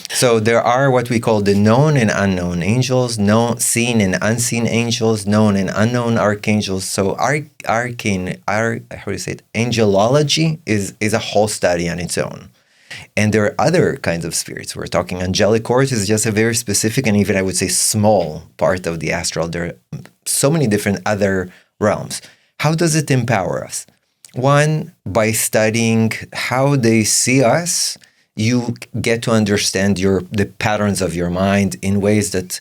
So there are what we call the known and unknown angels, seen and unseen angels, known and unknown archangels. So angelology is a whole study on its own. And there are other kinds of spirits. We're talking angelic court is just a very specific and even I would say small part of the astral. There are so many different other realms. How does it empower us? One, by studying how they see us, you get to understand the patterns of your mind in ways that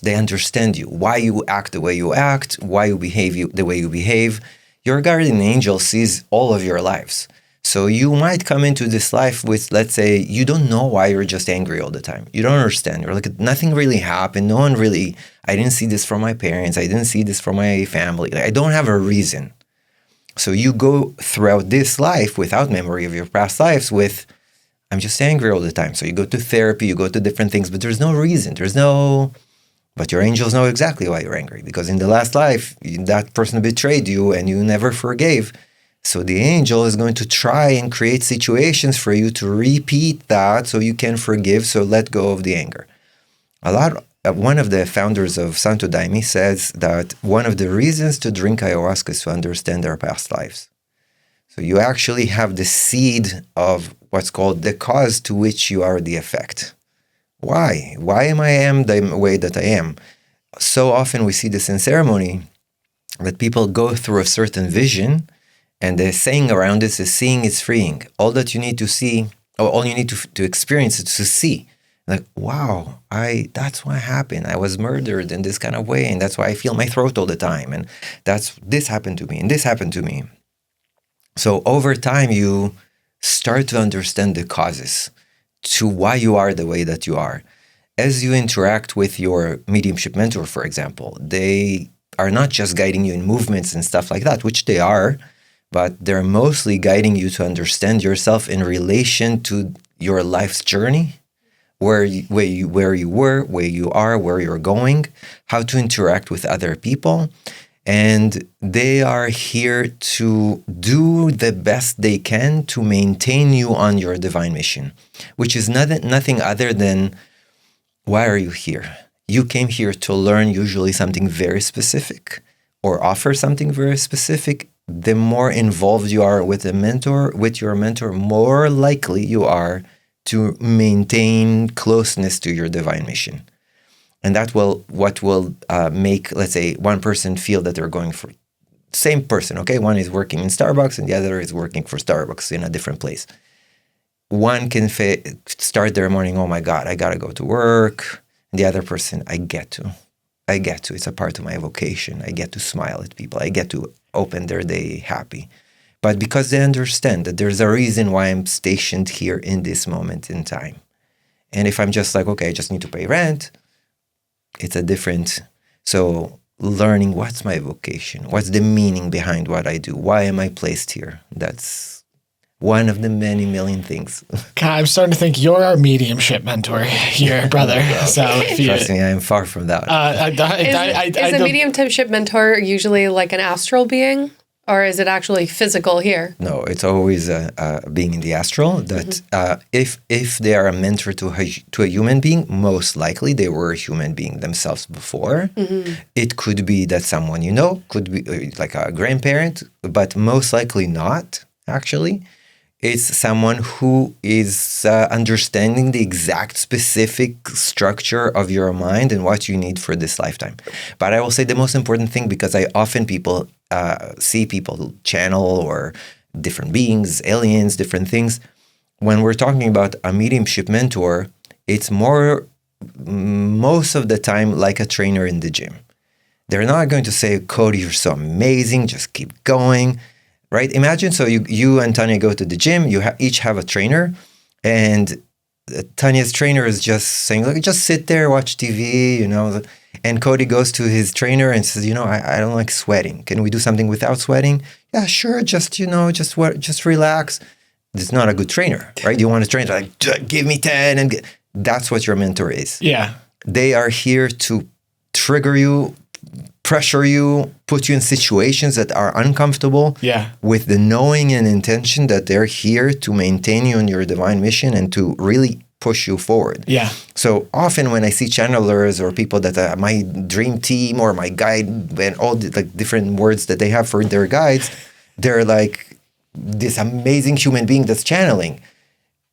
they understand you, why you act the way you act, why you behave the way you behave. Your guardian angel sees all of your lives. So you might come into this life with, let's say, you don't know why you're just angry all the time. You don't understand. You're like, nothing really happened. I didn't see this from my parents. I didn't see this from my family. I don't have a reason. So you go throughout this life without memory of your past lives with, I'm just angry all the time. So you go to therapy, you go to different things, but there's no reason. But your angels know exactly why you're angry, because in the last life, that person betrayed you and you never forgave. So the angel is going to try and create situations for you to repeat that so you can forgive, so let go of the anger. one of the founders of Santo Daime says that one of the reasons to drink ayahuasca is to understand our past lives. So you actually have the seed of what's called the cause to which you are the effect. Why? Why am I the way that I am? So often we see this in ceremony, that people go through a certain vision, and the saying around this is seeing is freeing. All that you need to see, or all you need to experience is to see. Like, wow, that's what happened. I was murdered in this kind of way, and that's why I feel my throat all the time. And this happened to me, and this happened to me. So over time, you start to understand the causes to why you are the way that you are. As you interact with your mediumship mentor, for example, they are not just guiding you in movements and stuff like that, which they are, but they're mostly guiding you to understand yourself in relation to your life's journey, where you were, where you are, where you're going, how to interact with other people. And they are here to do the best they can to maintain you on your divine mission, which is nothing other than, why are you here? You came here to learn usually something very specific or offer something very specific. The more involved you are with your mentor, more likely you are to maintain closeness to your divine mission. And what will make, let's say, one person feel that they're going for same person, okay? One is working in Starbucks and the other is working for Starbucks in a different place. One can start their morning, oh my God, I got to go to work. And the other person, I get to. It's a part of my vocation. I get to smile at people. I get to open their day happy. But because they understand that there's a reason why I'm stationed here in this moment in time. And if I'm just like, okay, I just need to pay rent, it's a different. So learning what's my vocation, what's the meaning behind what I do, why am I placed here? That's one of the many million things.
Kai, I'm starting to think you're our mediumship mentor here, brother. So
trust me, I am far from that.
Is a mediumship mentor usually like an astral being? Or is it actually physical here?
No, it's always being in the astral. That if they are a mentor to a human being, most likely they were a human being themselves before. Mm-hmm. It could be that someone you know, could be like a grandparent, but most likely not, actually. It's someone who is understanding the exact specific structure of your mind and what you need for this lifetime. But I will say the most important thing, because I often see people channel or different beings, aliens, different things. When we're talking about a mediumship mentor, it's most of the time like a trainer in the gym. They're not going to say, Cody, you're so amazing, just keep going. Right? Imagine, so you and Tanya go to the gym, you each have a trainer, and Tanya's trainer is just saying, look, just sit there, watch TV, and Cody goes to his trainer and says, I don't like sweating. Can we do something without sweating? Yeah, sure. Just relax. It's not a good trainer, right? You want a trainer like, give me 10. And that's what your mentor is.
Yeah.
They are here to trigger you, pressure you, put you in situations that are uncomfortable, with the knowing and intention that they're here to maintain you on your divine mission and to really push you forward.
Yeah.
So often when I see channelers or people that are my dream team or my guide and all the different words that they have for their guides, they're like this amazing human being that's channeling.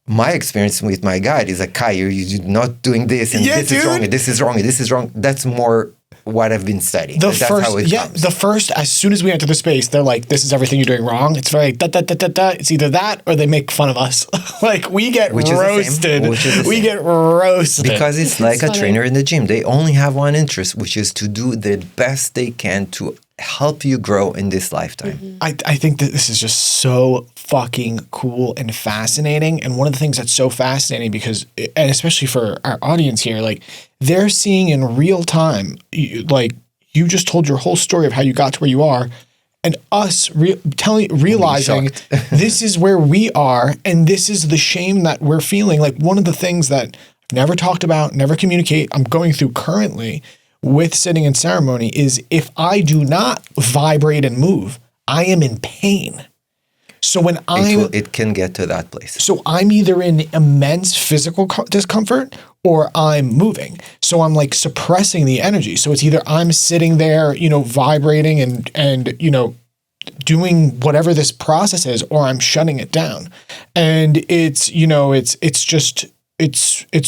My experience with my guide is like, Kai, you're not doing this, and this is wrong, and this is wrong, and this is wrong. That's more what I've been studying. That's how it comes.
The first, as soon as we enter the space, they're like, this is everything you're doing wrong. It's very It's either that or they make fun of us. Like, we get roasted. We get roasted.
Because it's like a trainer in the gym. They only have one interest, which is to do the best they can to help you grow in this lifetime.
Mm-hmm. I think that this is just so fucking cool and fascinating. And one of the things that's so fascinating, because, and especially for our audience here, like, they're seeing in real time, like, you just told your whole story of how you got to where you are, and us realizing this is where we are, and this is the shame that we're feeling. Like, one of the things that I've never talked about, never communicate, I'm going through currently with sitting in ceremony is, if I do not vibrate and move, I am in pain. So when it
can get to that place.
So I'm either in immense physical discomfort, or I'm moving. So I'm like suppressing the energy. So it's either I'm sitting there, vibrating and doing whatever this process is, or I'm shutting it down. And it's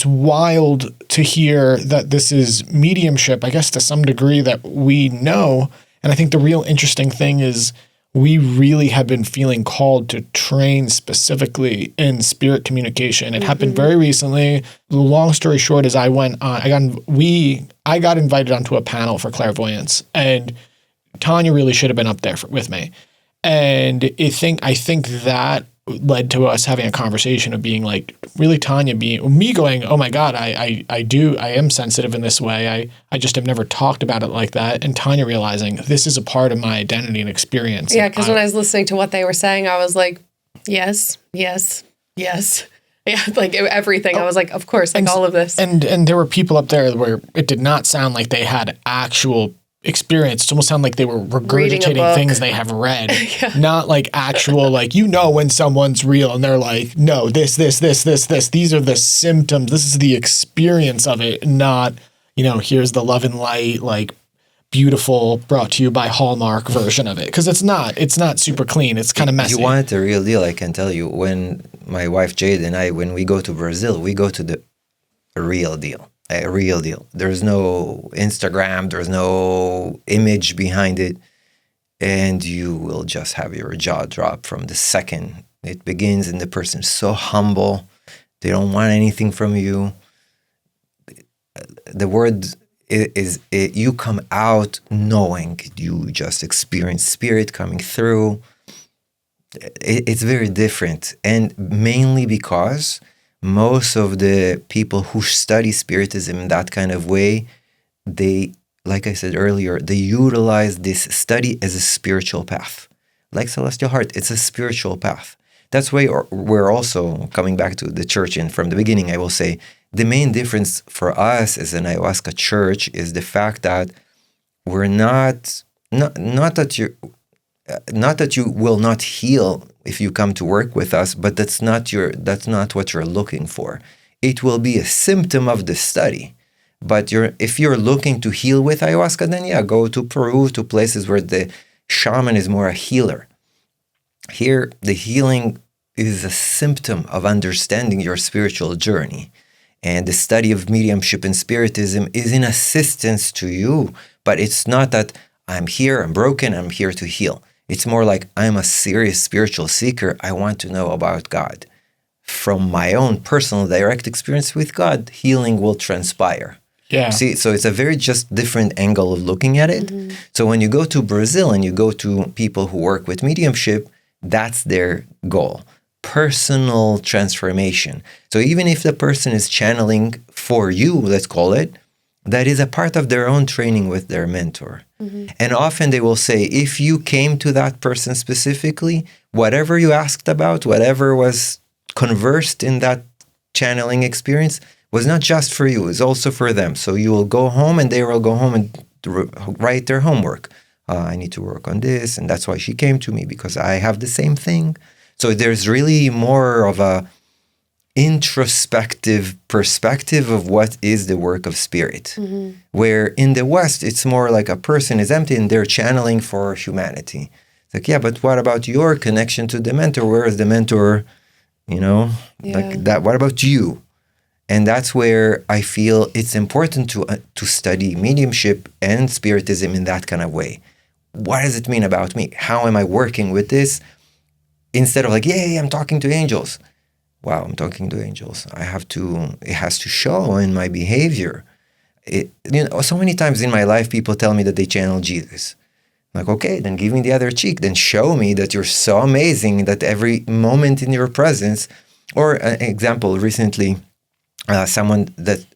wild to hear that this is mediumship, I guess, to some degree that we know. And I think the real interesting thing is we really have been feeling called to train specifically in spirit communication. It happened very recently. The long story short is I got invited onto a panel for clairvoyance, and Tanya really should have been up there with me. And I think that led to us having a conversation of being like, really Tanya me going, oh my God, I am sensitive in this way. I just have never talked about it like that. And Tanya realizing this is a part of my identity and experience.
Yeah, because when I was listening to what they were saying, I was like, yes, yes, yes. Yeah, like everything. I was like, of course, like all of this.
And there were people up there where it did not sound like they had actual experience. It almost sounded like they were regurgitating things they have read, not like actual, like, when someone's real and they're like, no, this. These are the symptoms. This is the experience of it, not, here's the love and light, like beautiful, brought to you by Hallmark version of it. Because it's not super clean. It's kind of messy.
You want the real deal, I can tell you. When my wife Jade and I, when we go to Brazil, we go to the real deal. A real deal. There's no Instagram, there's no image behind it, and you will just have your jaw drop from the second it begins, and the person's so humble, they don't want anything from you. The word is you come out knowing you just experience spirit coming through. It's very different, and mainly because most of the people who study spiritism in that kind of way, they, like I said earlier, they utilize this study as a spiritual path. Like Celestial Heart, it's a spiritual path. That's why we're also coming back to the church, and from the beginning, I will say, the main difference for us as an ayahuasca church is the fact that we're not that you will not heal if you come to work with us, but that's not what you're looking for. It will be a symptom of the study. But if you're looking to heal with ayahuasca, then go to Peru, to places where the shaman is more a healer. Here, the healing is a symptom of understanding your spiritual journey. And the study of mediumship and spiritism is in assistance to you, but it's not that I'm here, I'm broken, I'm here to heal. It's more like I'm a serious spiritual seeker. I want to know about God. From my own personal direct experience with God, healing will transpire.
Yeah.
See, so it's a very just different angle of looking at it. Mm-hmm. So when you go to Brazil and you go to people who work with mediumship, that's their goal. Personal transformation. So even if the person is channeling for you, let's call it, that is a part of their own training with their mentor. Mm-hmm. And often they will say, if you came to that person specifically, whatever you asked about, whatever was conversed in that channeling experience was not just for you, it's also for them. So you will go home and they will go home and write their homework. I need to work on this, and that's why she came to me, because I have the same thing. So there's really more of a introspective perspective of what is the work of spirit. Mm-hmm. Where in the West, it's more like a person is empty and they're channeling for humanity. It's like, but what about your connection to the mentor? Where is the mentor, like that? What about you? And that's where I feel it's important to study mediumship and spiritism in that kind of way. What does it mean about me? How am I working with this? Instead of like, I'm talking to angels. Wow, I'm talking to angels. It has to show in my behavior. So many times in my life, people tell me that they channel Jesus. I'm like, okay, then give me the other cheek. Then show me that you're so amazing that every moment in your presence, or an example recently, someone that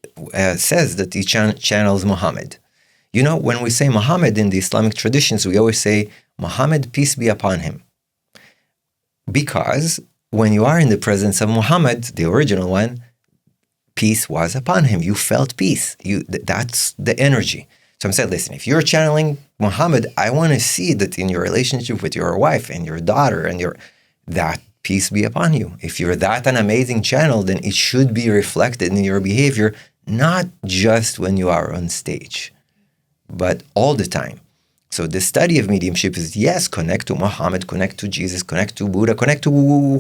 says that he channels Muhammad. When we say Muhammad in the Islamic traditions, we always say, Muhammad, peace be upon him. Because when you are in the presence of Muhammad, the original one, peace was upon him. You felt peace. That's the energy. So I'm saying, listen, if you're channeling Muhammad, I want to see that in your relationship with your wife and your daughter and that peace be upon you. If you're that an amazing channel, then it should be reflected in your behavior, not just when you are on stage, but all the time. So the study of mediumship is, yes, connect to Muhammad, connect to Jesus, connect to Buddha, connect to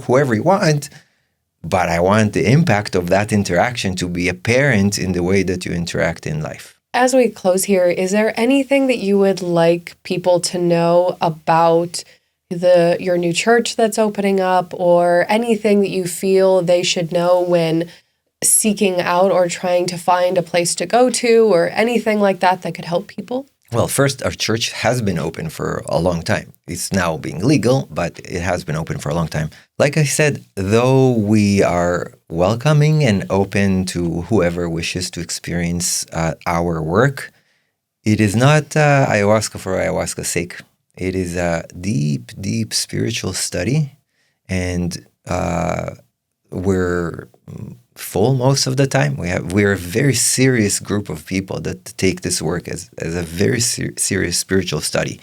whoever you want, but I want the impact of that interaction to be apparent in the way that you interact in life.
As we close here, is there anything that you would like people to know about your new church that's opening up, or anything that you feel they should know when seeking out or trying to find a place to go to, or anything like that that could help people?
Well, first, our church has been open for a long time. It's now being legal, but it has been open for a long time. Like I said, though we are welcoming and open to whoever wishes to experience our work, it is not ayahuasca for ayahuasca's sake. It is a deep, deep spiritual study, and we're full most of the time. We're a very serious group of people that take this work as a very serious spiritual study.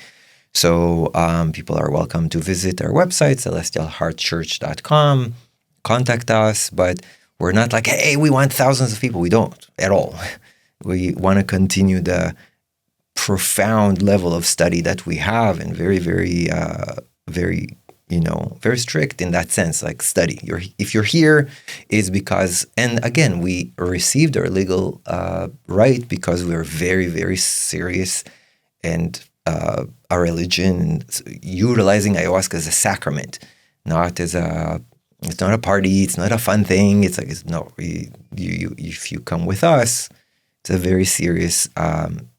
So people are welcome to visit our website, celestialheartchurch.com, contact us, but we're not like, hey, we want thousands of people. We don't at all. We want to continue the profound level of study that we have, and very, very, very, very strict in that sense, like study. If you're here, is because, and again, we received our legal right because we're very, very serious, and our religion, and utilizing ayahuasca as a sacrament, not as it's not a party, it's not a fun thing. It's like, if you come with us, it's a very serious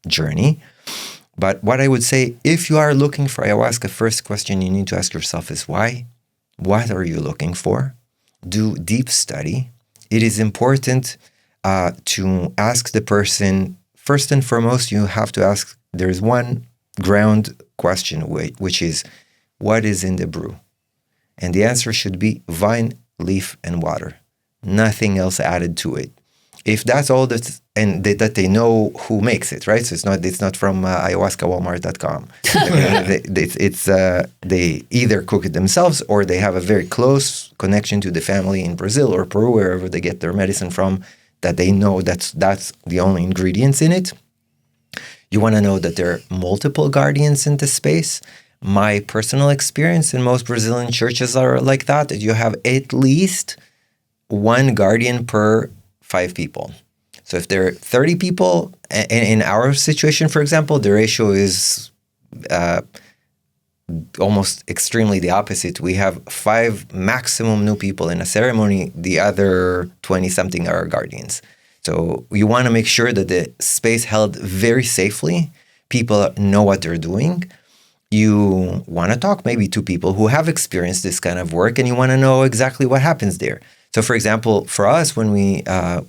journey. But what I would say, if you are looking for ayahuasca, first question you need to ask yourself is why? What are you looking for? Do deep study. It is important to ask the person, first and foremost, you have to ask, there's one ground question, which is, what is in the brew? And the answer should be vine, leaf, and water. Nothing else added to it. If that's all that they know who makes it, right? So it's not from ayahuascawalmart.com. They either cook it themselves, or they have a very close connection to the family in Brazil or Peru, wherever they get their medicine from, that they know that's the only ingredients in it. You want to know that there are multiple guardians in the space. My personal experience in most Brazilian churches are like that you have at least one guardian per 5 people. So if there are 30 people, in our situation, for example, the ratio is almost extremely the opposite. We have 5 maximum new people in a ceremony. The other 20-something are guardians. So you want to make sure that the space held very safely. People know what they're doing. You want to talk maybe to people who have experienced this kind of work, and you want to know exactly what happens there. So, for example, for us, when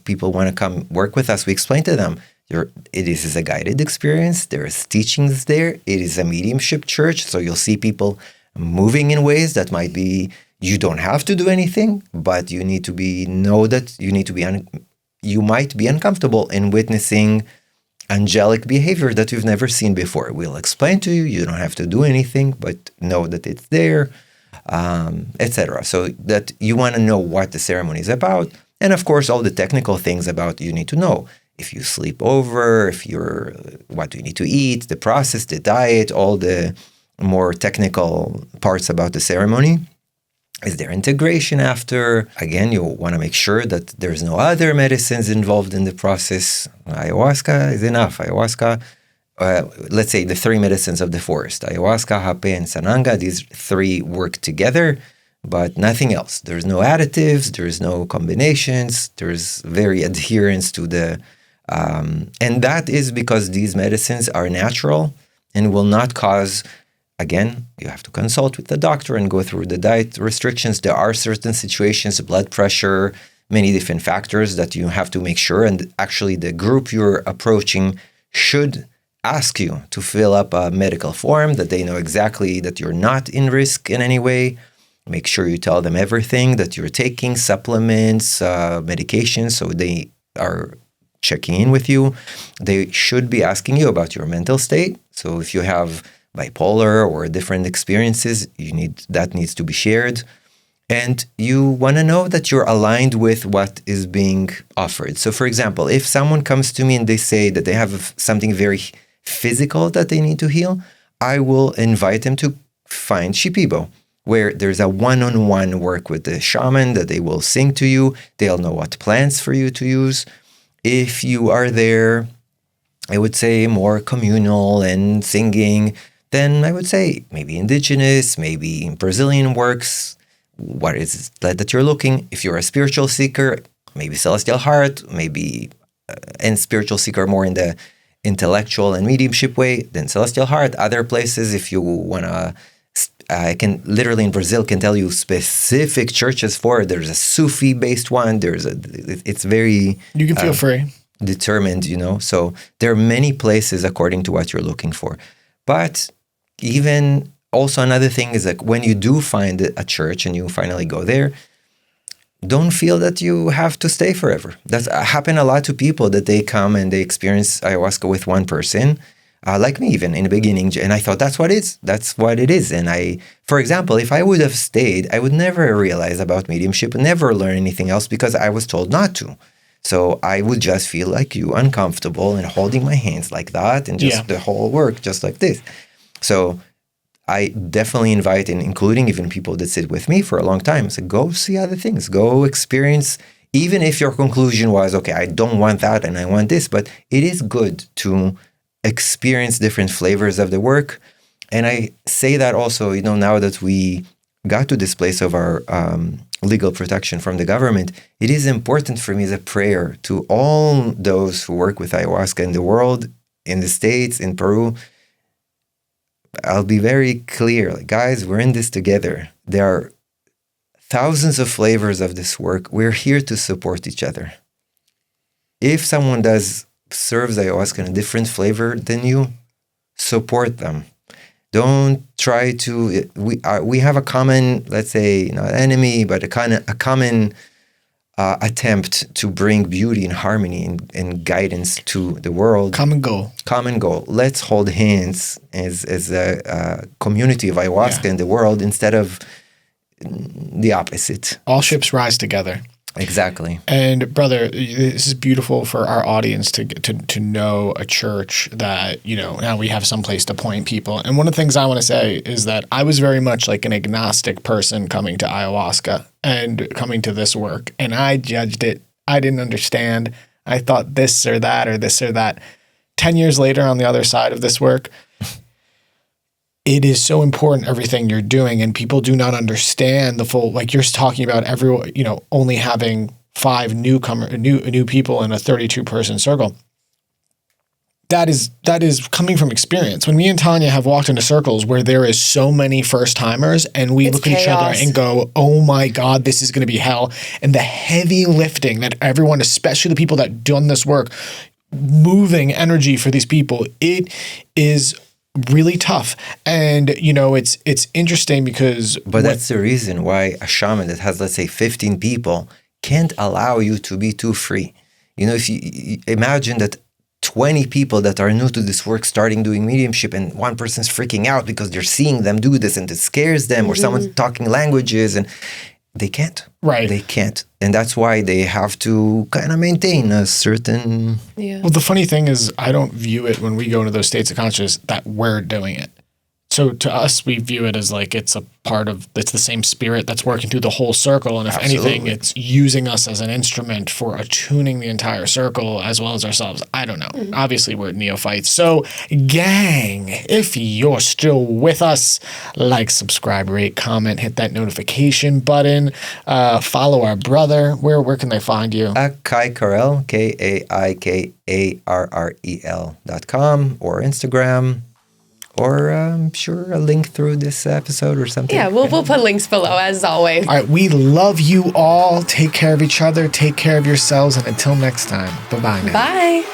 people want to come work with us, we explain to them, it is a guided experience. There's teachings there. It is a mediumship church. So you'll see people moving in ways that might be, you don't have to do anything, but you need to you might be uncomfortable in witnessing angelic behavior that you've never seen before. We'll explain to you. You don't have to do anything, but know that it's there, etc. So that you want to know what the ceremony is about. And of course, all the technical things about you need to know. If you sleep over, what do you need to eat, the process, the diet, all the more technical parts about the ceremony. Is there integration after? Again, you want to make sure that there's no other medicines involved in the process. Ayahuasca is enough. Ayahuasca, let's say the 3 medicines of the forest, ayahuasca, hape, and sananga, these 3 work together, but nothing else. There's no additives, there's no combinations, there's very adherence to the, and that is because these medicines are natural and will not cause. Again, you have to consult with the doctor and go through the diet restrictions. There are certain situations, blood pressure, many different factors that you have to make sure. And actually, the group you're approaching should ask you to fill up a medical form that they know exactly that you're not in risk in any way. Make sure you tell them everything that you're taking, supplements, medications, so they are checking in with you. They should be asking you about your mental state. So if you have bipolar or different experiences, that needs to be shared. And you want to know that you're aligned with what is being offered. So, for example, if someone comes to me and they say that they have something very physical that they need to heal, I will invite them to find Shipibo, where there's a one-on-one work with the shaman that they will sing to you. They'll know what plants for you to use. If you are there, I would say more communal and singing, then I would say maybe indigenous, maybe Brazilian works. What is that you're looking? If you're a spiritual seeker, maybe Celestial Heart, maybe and spiritual seeker more in the intellectual and mediumship way, then Celestial Heart. Other places, if you want to, I can literally in Brazil can tell you specific churches for it. There's a Sufi-based one. It's very...
You can feel free.
Determined, So there are many places according to what you're looking for. But even... Also, another thing is like when you do find a church and you finally go there, don't feel that you have to stay forever. That's happened a lot to people that they come and they experience ayahuasca with one person, like me even in the beginning. And I thought that's what it is. And for example, if I would have stayed, I would never realize about mediumship, never learn anything else because I was told not to. So I would just feel like you, uncomfortable and holding my hands like that and just the whole work just like this. So I definitely invite, and including even people that sit with me for a long time, so go see other things, go experience, even if your conclusion was, okay, I don't want that and I want this, but it is good to experience different flavors of the work. And I say that also, now that we got to this place of our legal protection from the government, it is important for me as a prayer to all those who work with ayahuasca in the world, in the States, in Peru. I'll be very clear, guys, we're in this together. There are thousands of flavors of this work. We're here to support each other. If someone serves ayahuasca in a different flavor than you, support them. Don't try to. We have a common, let's say, not enemy, but a common attempt to bring beauty and harmony and guidance to the world.
Common goal. Let's
hold hands as a community of ayahuasca in the world instead of the opposite.
All ships rise together.
Exactly.
And brother, this is beautiful for our audience to know a church that, now we have some place to point people. And one of the things I want to say is that I was very much like an agnostic person coming to ayahuasca and coming to this work. And I judged it. I didn't understand. I thought this or that or this or that. 10 years later on the other side of this work, it is so important, everything you're doing, and people do not understand the full, like you're talking about everyone, only having 5 new people in a 32-person circle. That is coming from experience. When me and Tanya have walked into circles where there is so many first-timers and we look at each other and go, oh my God, this is going to be hell. And the heavy lifting that everyone, especially the people that done this work, moving energy for these people, it is really tough. And it's interesting because
that's the reason why a shaman that has, let's say, 15 people can't allow you to be too free. If you imagine that 20 people that are new to this work starting doing mediumship and one person's freaking out because they're seeing them do this and it scares them, or someone's talking languages, and they can't.
Right.
They can't. And that's why they have to kind of maintain a certain...
Yeah.
Well, the funny thing is, I don't view it when we go into those states of consciousness that we're doing it. So to us, we view it as like it's the same spirit that's working through the whole circle. And if anything, it's using us as an instrument for attuning the entire circle as well as ourselves. I don't know. Mm-hmm. Obviously, we're neophytes. So gang, if you're still with us, like, subscribe, rate, comment, hit that notification button, follow our brother. Where can they find you?
Kai Karrel, KAIKARREL.com, or Instagram. Or I'm sure a link through this episode or something.
Yeah, we'll put links below as always.
All right, we love you all. Take care of each other. Take care of yourselves. And until next time, bye-bye now.
Bye.